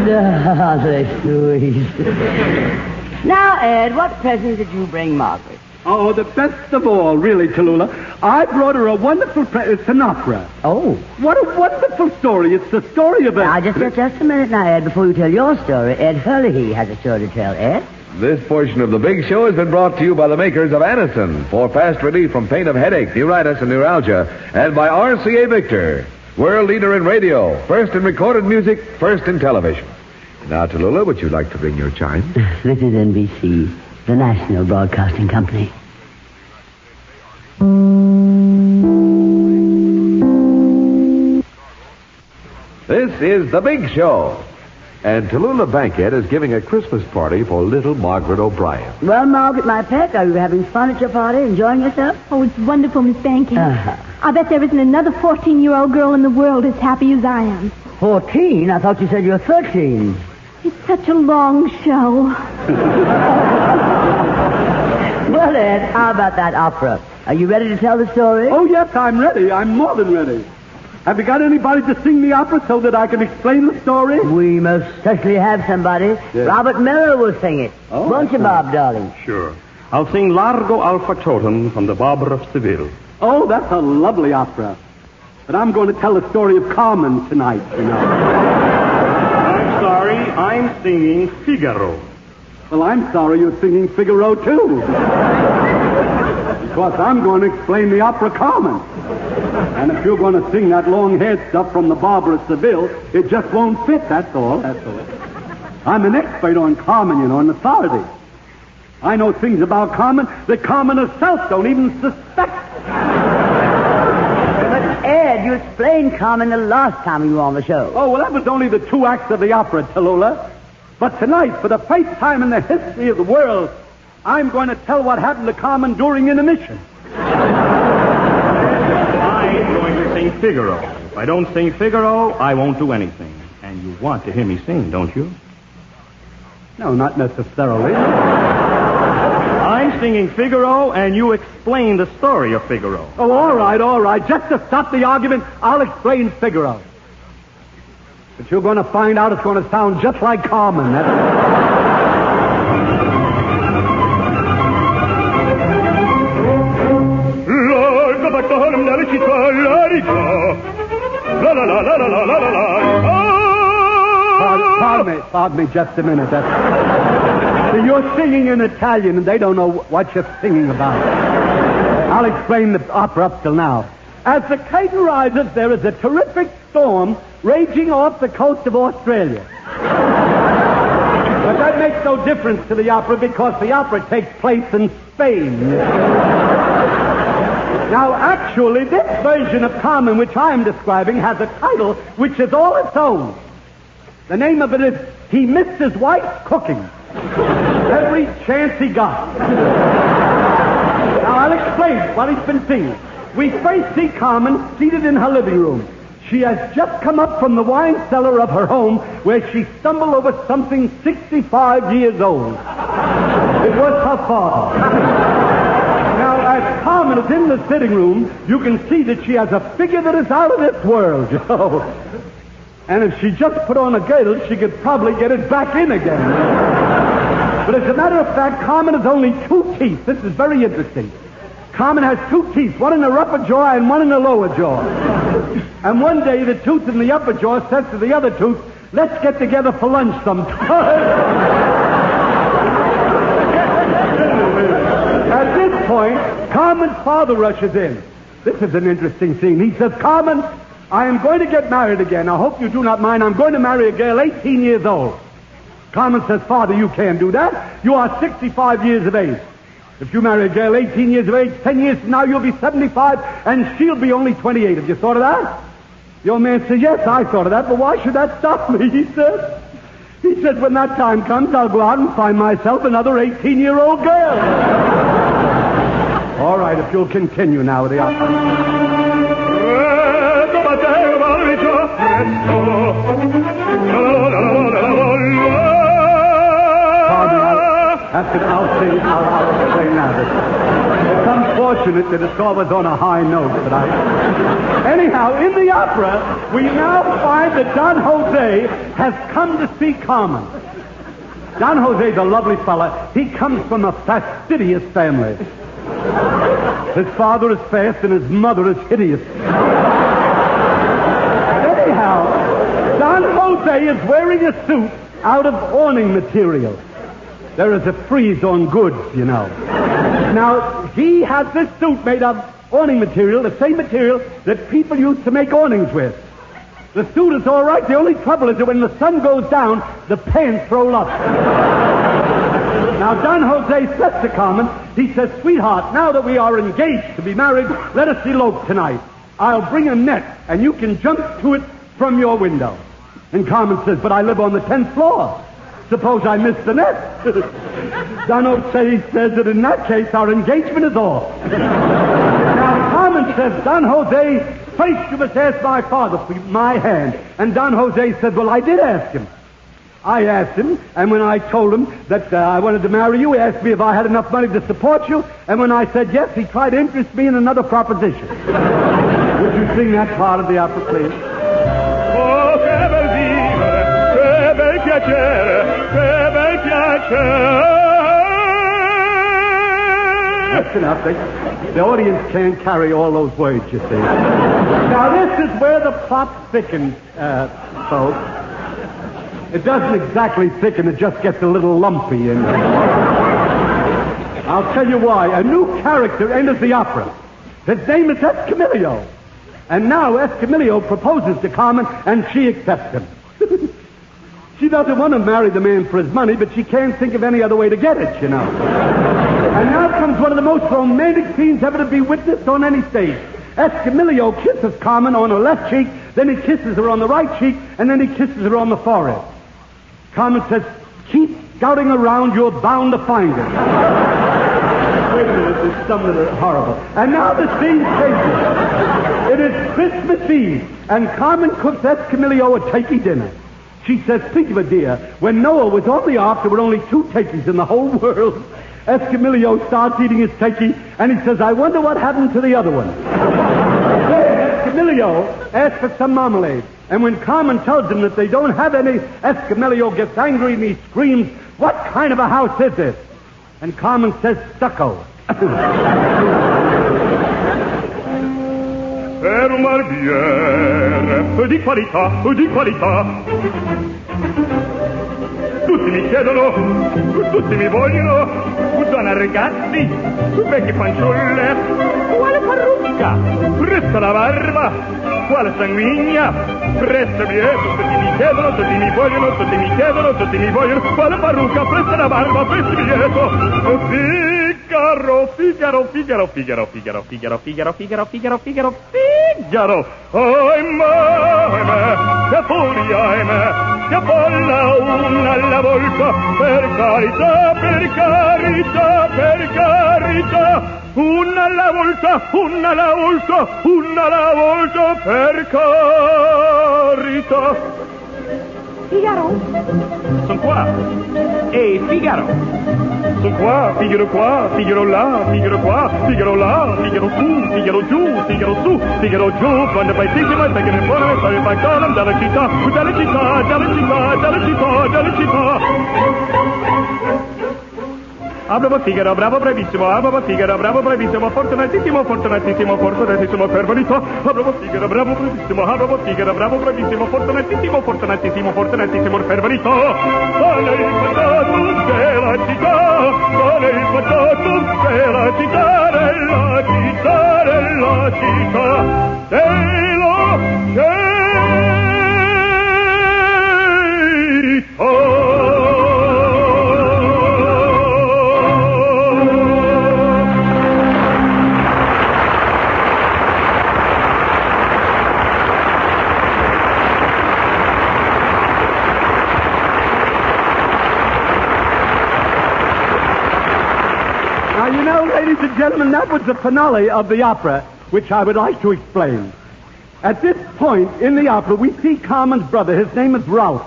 Darling sweet. Now, Ed, what present did you bring Margaret? Oh, the best of all, really, Tallulah. I brought her a wonderful it's an opera. Oh. What a wonderful story. It's the story of a... Now, just a minute now, Ed, before you tell your story. Ed Hurley has a story to tell, Ed. This portion of the big show has been brought to you by the makers of Anacin for fast relief from pain of headache, neuritis, and neuralgia, and by RCA Victor, world leader in radio, first in recorded music, first in television. Now, Tallulah, would you like to ring your chime? This is NBC, the National Broadcasting Company. This is the big show. And Tallulah Bankhead is giving a Christmas party for little Margaret O'Brien. Well, Margaret, my pet, are you having fun at your party, enjoying yourself? Oh, it's wonderful, Miss Bankhead. I bet there isn't another 14-year-old girl in the world as happy as I am. 14? I thought you said you were 13. It's such a long show. Well, Ed, how about that opera? Are you ready to tell the story? Oh, yes, I'm ready. I'm more than ready. Have you got anybody to sing the opera so that I can explain the story? We most certainly have somebody. Yes. Robert Merrill will sing it. Oh, Won't you, Bob, darling? Sure. I'll sing Largo Alfa Totem from the Barber of Seville. Oh, that's a lovely opera. But I'm going to tell the story of Carmen tonight, you know. I'm sorry, I'm singing Figaro. Well, I'm sorry you're singing Figaro, too. Because I'm going to explain the opera Carmen. And if you're going to sing that long-haired stuff from the Barber of Seville, it just won't fit, that's all. That's all. I'm an expert on Carmen, you know, an authority. I know things about Carmen that Carmen herself don't even suspect. But, Ed, you explained Carmen the last time you were on the show. Oh, well, that was only the 2 acts of the opera, Tallulah. But tonight, for the first time in the history of the world, I'm going to tell what happened to Carmen during intermission. I'm going to sing Figaro. If I don't sing Figaro, I won't do anything. And you want to hear me sing, don't you? No, not necessarily. I'm singing Figaro, and you explain the story of Figaro. Oh, all right. Just to stop the argument, I'll explain Figaro. But you're going to find out it's going to sound just like Carmen. pardon me just a minute. See, you're singing in Italian, and they don't know what you're singing about. I'll explain the opera up till now. As the curtain rises, there is a terrific storm raging off the coast of Australia. But that makes no difference to the opera because the opera takes place in Spain. Now, actually, this version of Carmen, which I am describing, has a title which is all its own. The name of it is He Missed His Wife's Cooking. Every chance he got. Now, I'll explain what he's been singing. We first see Carmen seated in her living room. She has just come up from the wine cellar of her home where she stumbled over something 65 years old. It was her father. Now, as Carmen is in the sitting room, you can see that she has a figure that is out of this world, you know. And if she just put on a girdle, she could probably get it back in again. But as a matter of fact, Carmen has only 2 teeth. This is very interesting. Carmen has 2 teeth, one in her upper jaw and one in her lower jaw. And one day, the tooth in the upper jaw says to the other tooth, let's get together for lunch sometime. At this point, Carmen's father rushes in. This is an interesting scene. He says, Carmen, I am going to get married again. I hope you do not mind. I'm going to marry a girl 18 years old. Carmen says, Father, you can't do that. You are 65 years of age. If you marry a girl 18 years of age, 10 years from now you'll be 75, and she'll be only 28. Have you thought of that? The old man says, yes, I thought of that, but why should that stop me, he said. He said, when that time comes, I'll go out and find myself another 18-year-old girl. All right, if you'll continue now with the opera. I'll explain that. It's unfortunate that it's always on a high note, but Anyhow, in the opera, we now find that Don Jose has come to see Carmen. Don Jose's a lovely fella. He comes from a fastidious family. His father is fast and his mother is hideous. Anyhow, Don Jose is wearing a suit out of awning material. There is a freeze on goods, you know. Now, he has this suit made of awning material, the same material that people used to make awnings with. The suit is all right. The only trouble is that when the sun goes down, the pants roll up. Now, Don Jose says to Carmen, he says, sweetheart, now that we are engaged to be married, let us elope tonight. I'll bring a net, and you can jump to it from your window. And Carmen says, but I live on the 10th floor. Suppose I miss the net. Don Jose says that in that case, our engagement is off. Now, Carmen says, Don Jose, first you must ask my father for my hand. And Don Jose said, well, I did ask him. I asked him, and when I told him that I wanted to marry you, he asked me if I had enough money to support you, and when I said yes, he tried to interest me in another proposition. Would you sing that part of the opera, please? Oh, che bel vivere, che bel piacere, che bel piacere. That's enough. The audience can't carry all those words, you see. Now, this is where the plot thickens, folks. It doesn't exactly thicken, it just gets a little lumpy. And I'll tell you why. A new character enters the opera. His name is Escamillo. And now Escamillo proposes to Carmen, and she accepts him. She doesn't want to marry the man for his money, but she can't think of any other way to get it, you know. And now comes one of the most romantic scenes ever to be witnessed on any stage. Escamillo kisses Carmen on her left cheek, then he kisses her on the right cheek, and then he kisses her on the forehead. Carmen says, keep scouting around, you're bound to find it. Wait a minute, it's something horrible. And now the scene changes. It is Christmas Eve, and Carmen cooks Escamillo a turkey dinner. She says, think of it, dear, when Noah was on the ark, there were only 2 turkeys in the whole world. Escamillo starts eating his turkey, and he says, I wonder what happened to the other one. Escamillo asks for some marmalade, and when Carmen tells him that they don't have any, Escamillo gets angry and he screams, what kind of a house is this? And Carmen says, stucco. Per un barbiere di qualità, di qualità. tutti mi chiedono, tutti mi vogliono. Buona ragazzi, vecchie fanciulle, quale parrucca, presto la barba, quale sanguigna, presto vieto, tutti mi chiedono, tutti mi vogliono, tutti mi chiedono, tutti mi vogliono, quale parrucca, presto la barba, presto vieto. Figaro, Figaro, Figaro, Figaro, Figaro, Figaro, Figaro, Figaro, Figaro, Figaro, Figaro. Ahimè, che furia, ahimè, che folla una alla volta, per carità, per carità, per carità, una alla volta, una alla volta, una alla volta, per carità. Figaro? Sono qua. Ehi, Figaro. Sono qua, Figaro là, Figaro qua, Figaro là, Figaro su, Figaro giù, Figaro su, Figaro giù, quando vai pessima, sai che ne buona, sai che fai column dalla città, dalla città, dalla città, dalla città, dalla città. Bravo Figaro, bravo bravissimo, bravo bravissimo, fortunatissimo, fortunatissimo, fortunatissimo per verità. Bravo Figaro, bravo bravissimo, bravo Figaro, bravo bravissimo, fortunatissimo, fortunatissimo, fortunatissimo per verità. Sono il patato della città, sono il patato della città, della città, della città, della città. You know, ladies and gentlemen, that was the finale of the opera, which I would like to explain. At this point in the opera, we see Carmen's brother. His name is Ralph.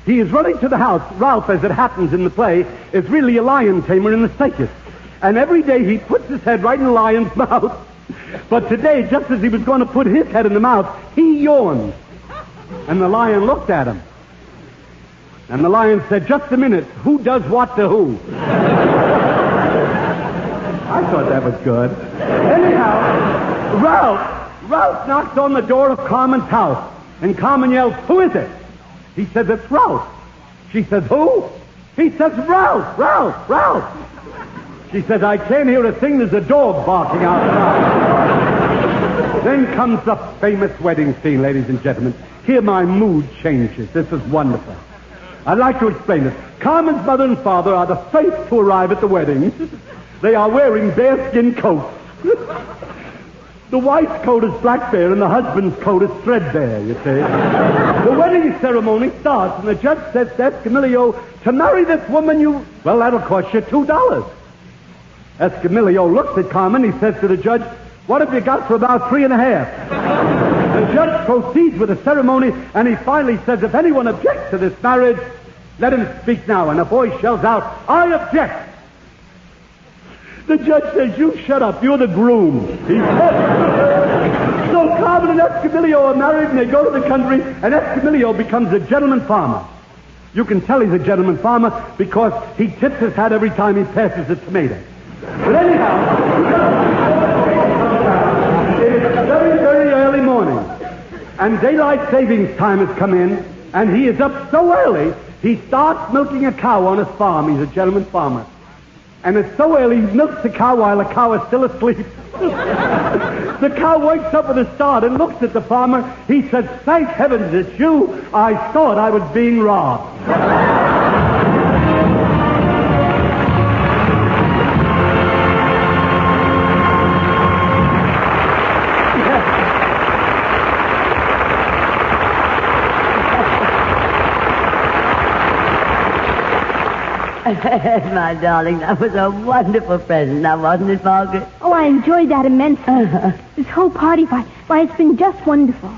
He is running to the house. Ralph, as it happens in the play, is really a lion tamer in the circus. And every day he puts his head right in the lion's mouth. But today, just as he was going to put his head in the mouth, he yawned. And the lion looked at him. And the lion said, "Just a minute, who does what to who?" I thought that was good. Anyhow, Ralph knocks on the door of Carmen's house, and Carmen yells, "Who is it?" He says, "It's Ralph." She says, "Who?" He says, "Ralph, Ralph, Ralph." She says, "I can't hear a thing. There's a dog barking outside." Then comes the famous wedding scene, ladies and gentlemen. Here my mood changes. This is wonderful. I'd like to explain this. Carmen's mother and father are the first to arrive at the wedding. They are wearing bearskin coats. The wife's coat is black bear and the husband's coat is threadbare, you see. The wedding ceremony starts and the judge says to Escamillo, "To marry this woman well, that'll cost you $2. Escamillo looks at Carmen. He says to the judge, "What have you got for about 3.5?" The judge proceeds with the ceremony and he finally says, "If anyone objects to this marriage, let him speak now." And a voice shells out, "I object." The judge says, "You shut up. You're the groom." He says. So Carmen and Escamillo are married, and they go to the country, and Escamillo becomes a gentleman farmer. You can tell he's a gentleman farmer because he tips his hat every time he passes a tomato. But anyhow, it's very, very early morning, and daylight savings time has come in, and he is up so early, he starts milking a cow on his farm. He's a gentleman farmer. And it's so early, he milks the cow while the cow is still asleep. The cow wakes up with a start and looks at the farmer. He says, "Thank heavens it's you. I thought I was being robbed." My darling, that was a wonderful present, now wasn't it, Margaret? Oh, I enjoyed that immensely. This whole party, why, it's been just wonderful.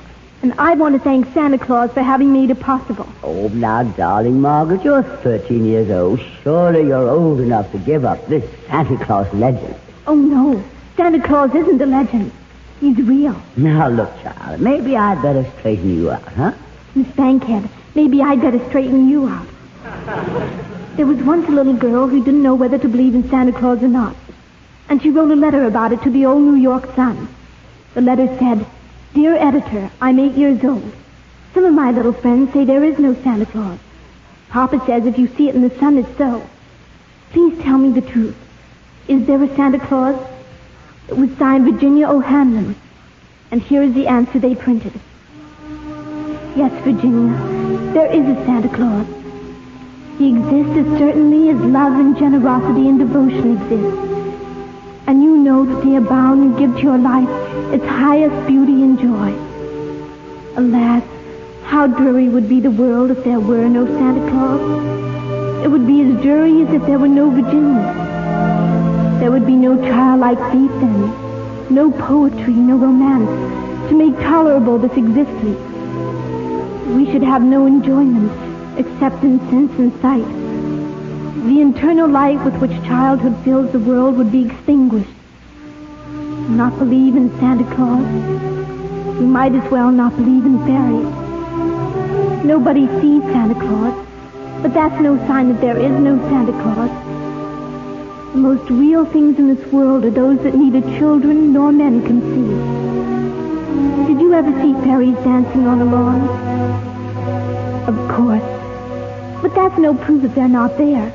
And I want to thank Santa Claus for having made it possible. Oh, now, darling Margaret, you're 13 years old. Surely you're old enough to give up this Santa Claus legend. Oh, no. Santa Claus isn't a legend. He's real. Now, look, child, maybe I'd better straighten you out, huh? Miss Bankhead, maybe I'd better straighten you out. There was once a little girl who didn't know whether to believe in Santa Claus or not. And she wrote a letter about it to the old New York Sun. The letter said, "Dear editor, I'm 8 years old. Some of my little friends say there is no Santa Claus. Papa says if you see it in the sun, it's so. Please tell me the truth. Is there a Santa Claus? It was signed Virginia O'Hanlon. And here is the answer they printed. Yes, Virginia, there is a Santa Claus. He exists as certainly as love and generosity and devotion exist. And you know that they abound and give to your life its highest beauty and joy. Alas, how dreary would be the world if there were no Santa Claus. It would be as dreary as if there were no Virginia. There would be no childlike faith then, no poetry, no romance, to make tolerable this existence. We should have no enjoyment except in sense and sight. The eternal light with which childhood fills the world would be extinguished. Not believe in Santa Claus? We might as well not believe in fairies. Nobody sees Santa Claus, but that's no sign that there is no Santa Claus. The most real things in this world are those that neither children nor men can see. Did you ever see fairies dancing on a lawn? Of course. But that's no proof that they're not there.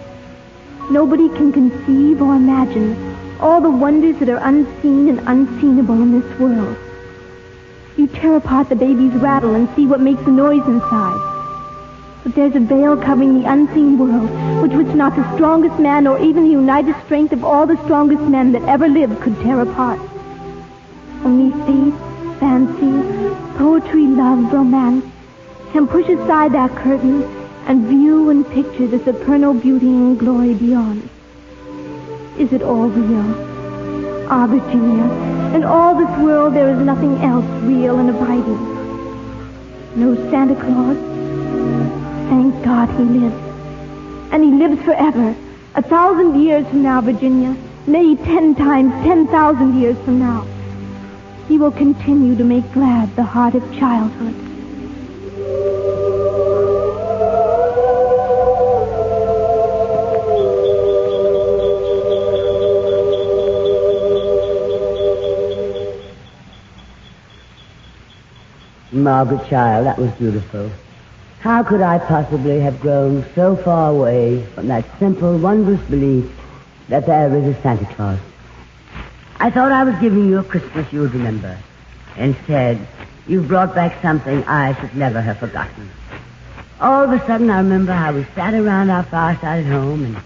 Nobody can conceive or imagine all the wonders that are unseen and unseenable in this world. You tear apart the baby's rattle and see what makes the noise inside. But there's a veil covering the unseen world, which not the strongest man or even the united strength of all the strongest men that ever lived could tear apart. Only faith, fancy, poetry, love, romance can push aside that curtain and view and picture the supernal beauty and glory beyond. Is it all real? Ah, Virginia, in all this world there is nothing else real and abiding. No Santa Claus? Thank God he lives. And he lives forever. 1,000 years from now, Virginia. Nay, 10 times, 10,000 years from now. He will continue to make glad the heart of childhood. Margaret, child, that was beautiful. How could I possibly have grown so far away from that simple, wondrous belief that there is a Santa Claus? I thought I was giving you a Christmas you would remember. Instead, you've brought back something I should never have forgotten. All of a sudden, I remember how we sat around our fireside at home and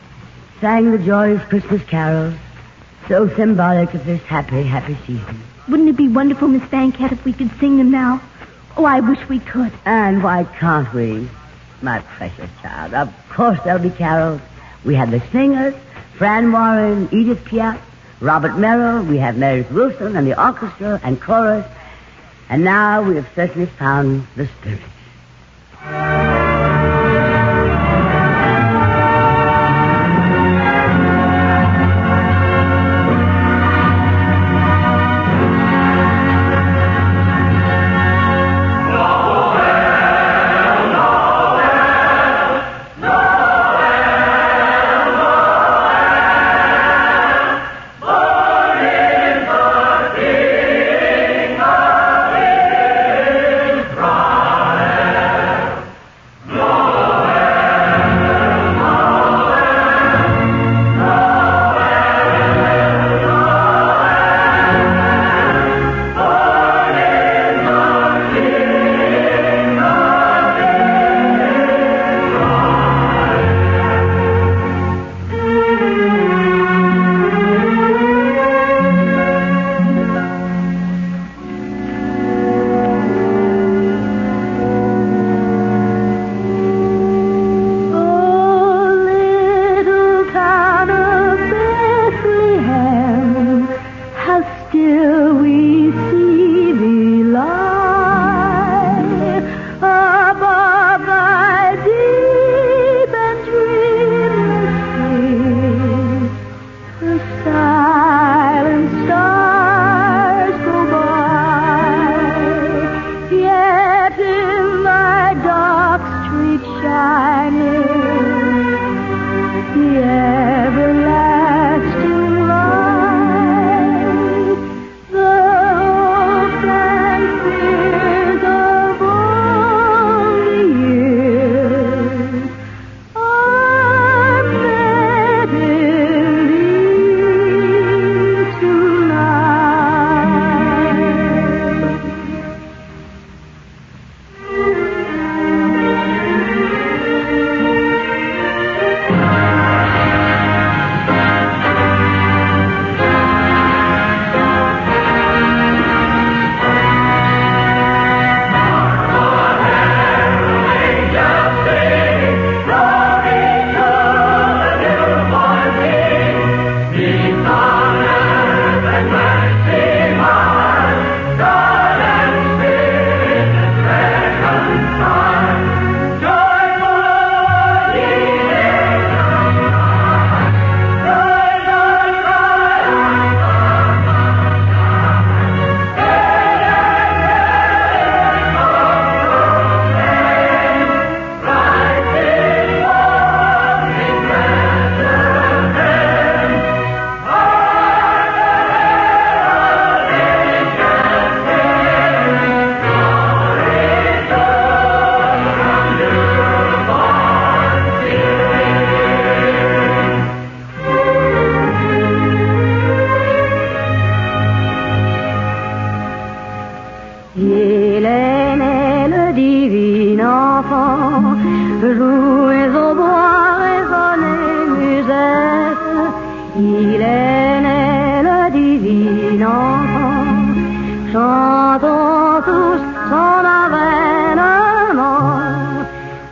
sang the joyous Christmas carols, so symbolic of this happy, happy season. Wouldn't it be wonderful, Miss Bankhead, if we could sing them now? Oh, I wish we could. And why can't we? My precious child. Of course there'll be carols. We have the singers, Fran Warren, Edith Piaf, Robert Merrill. We have Mary Wilson and the orchestra and chorus. And now we have certainly found the spirit. enfants, chantons tous son avènement.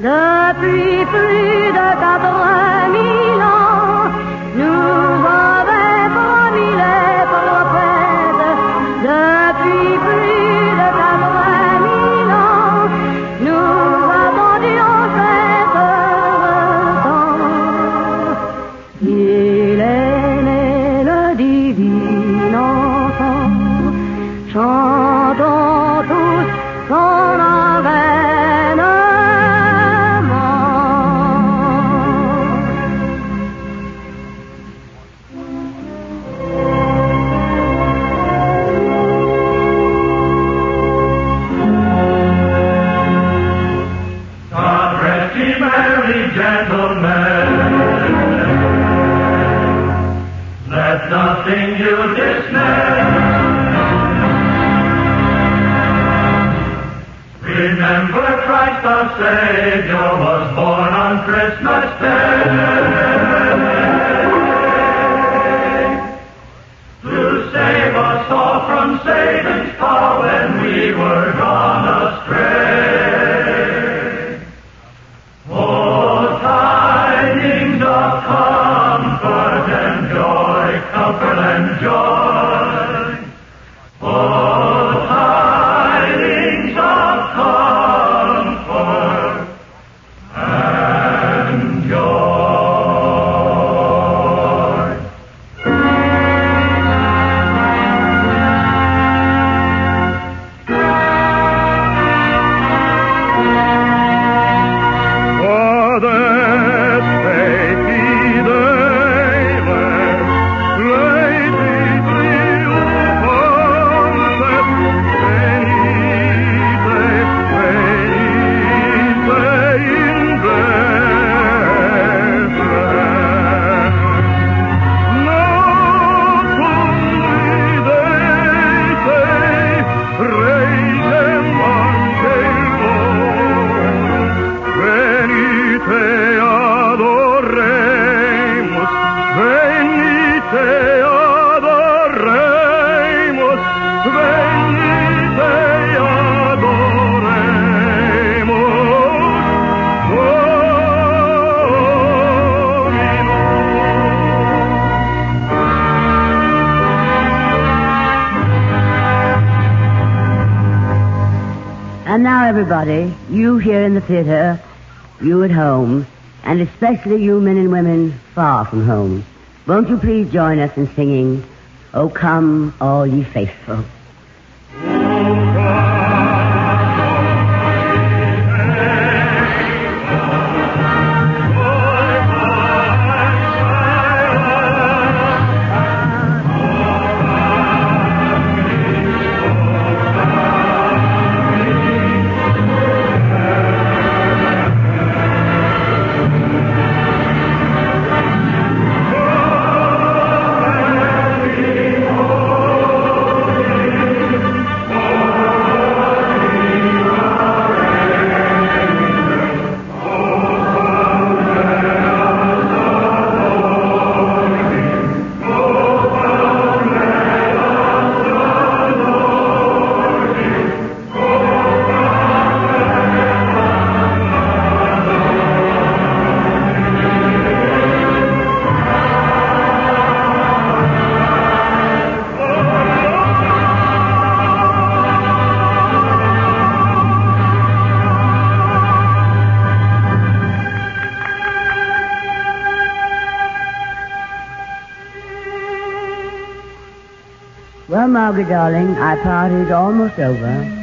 Depuis plus de 80 000 ans, nous avait promis les prophètes. Depuis plus de 80 000 ans, nous attendions cet heureux temps. Il est né le divin enfant, chantons tous son avènement. God rest ye merry gentlemen. Let nothing you dismay. Remember Christ our Savior was born on Christmas Day to save us all from Satan's power when we were gone astray. Oh, tidings of comfort and joy, comfort and joy. Oh, tidings of comfort and joy. And now, everybody, you here in the theater, you at home, and especially you men and women far from home, won't you please join us in singing, "O Come, All Ye Faithful"? Well, Margaret, darling, our party's almost over.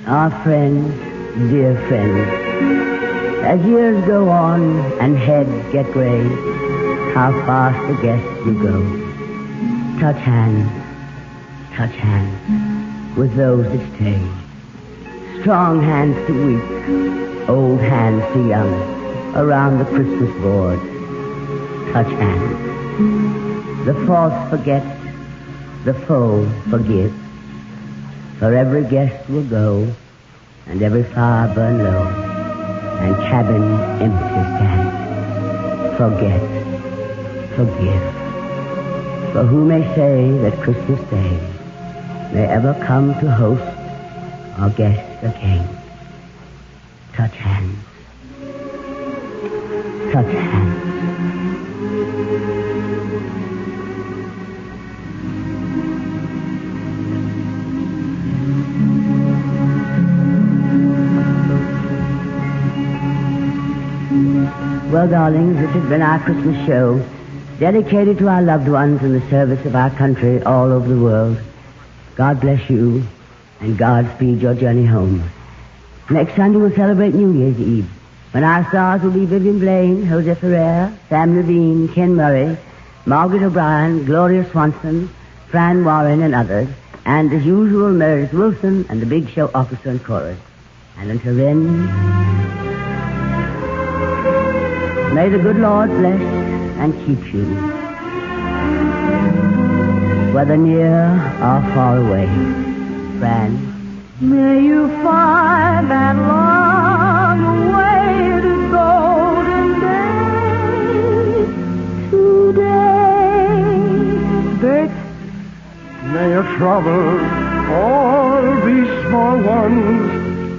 Our friends, dear friends, as years go on and heads get gray, how fast the guests will go. Touch hands with those that stay. Strong hands to weak, old hands to young, around the Christmas board. Touch hands. The false forget, the foe forgive. For every guest will go, and every fire burn low, and cabin empty stand. Forget, forgive. For who may say that Christmas Day may ever come to host or guest the king? Touch hands. Touch hands. Well, darlings, this has been our Christmas show, dedicated to our loved ones in the service of our country all over the world. God bless you, and God speed your journey home. Next Sunday we'll celebrate New Year's Eve, when our stars will be Vivian Blaine, Jose Ferrer, Sam Levine, Ken Murray, Margaret O'Brien, Gloria Swanson, Fran Warren, and others, and as usual, Meredith Wilson and the Big Show Orchestra and Chorus. And until then, may the good Lord bless and keep you, whether near or far away. Fran. May you find that long-awaited golden day today. Bert. May your troubles all be small ones,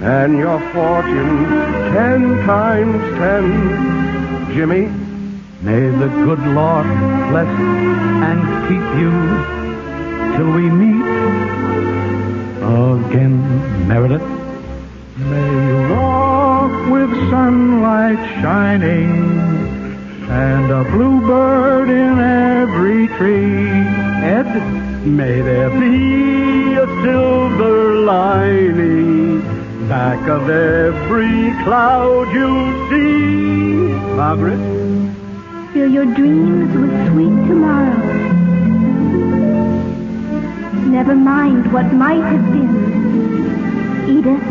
and your fortune 10 times 10. Jimmy? May the good Lord bless and keep you till we meet again, Meredith. May you walk with sunlight shining and a bluebird in every tree. Ed, may there be a silver lining back of every cloud you see. Margaret? Fill your dreams with sweet tomorrow. Never mind what might have been. Edith?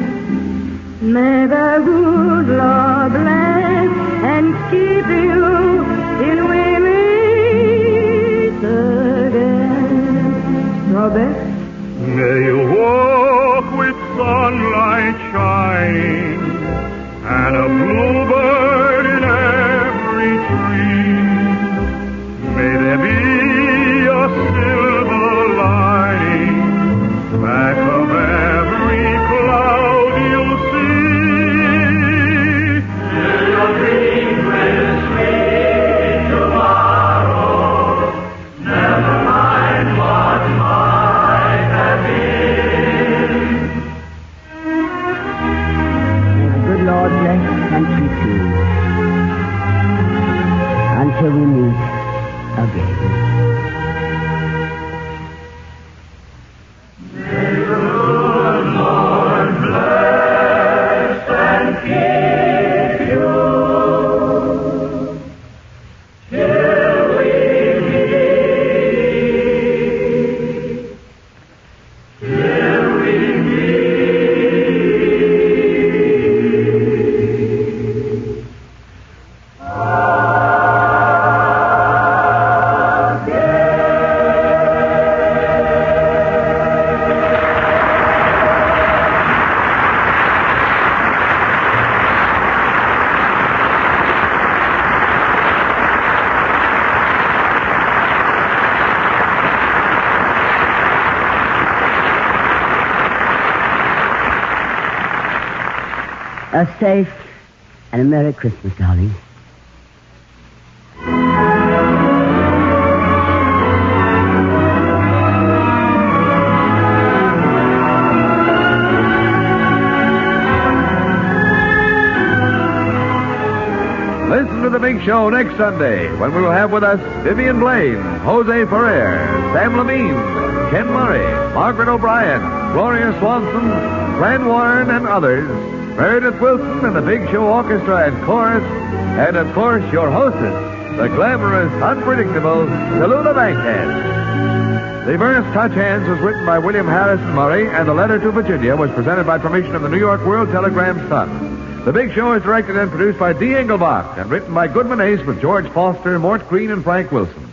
May the good Lord bless and keep you till we meet again. Robert? May you walk with sunlight shining and a bluebird in every tree. May there be a silver lining back of every cloud you see. Fill your dreams with sweet tomorrow. Never mind what might have been. May the good Lord bless and keep you until we meet again. May the good Lord bless and keep you till we meet. Till we A safe and a Merry Christmas, darling. Listen to The Big Show next Sunday, when we will have with us Vivian Blaine, Jose Ferrer, Sam Levine, Ken Murray, Margaret O'Brien, Gloria Swanson, Fran Warren, and others, Meredith Wilson and the Big Show Orchestra and Chorus, and of course your hostess, the glamorous, unpredictable Tallulah Bankhead. The verse Touch Hands was written by William Harrison Murray, and the letter to Virginia was presented by permission of the New York World Telegram Sun. The Big Show is directed and produced by D. Engelbach and written by Goodman Ace with George Foster, Mort Green, and Frank Wilson.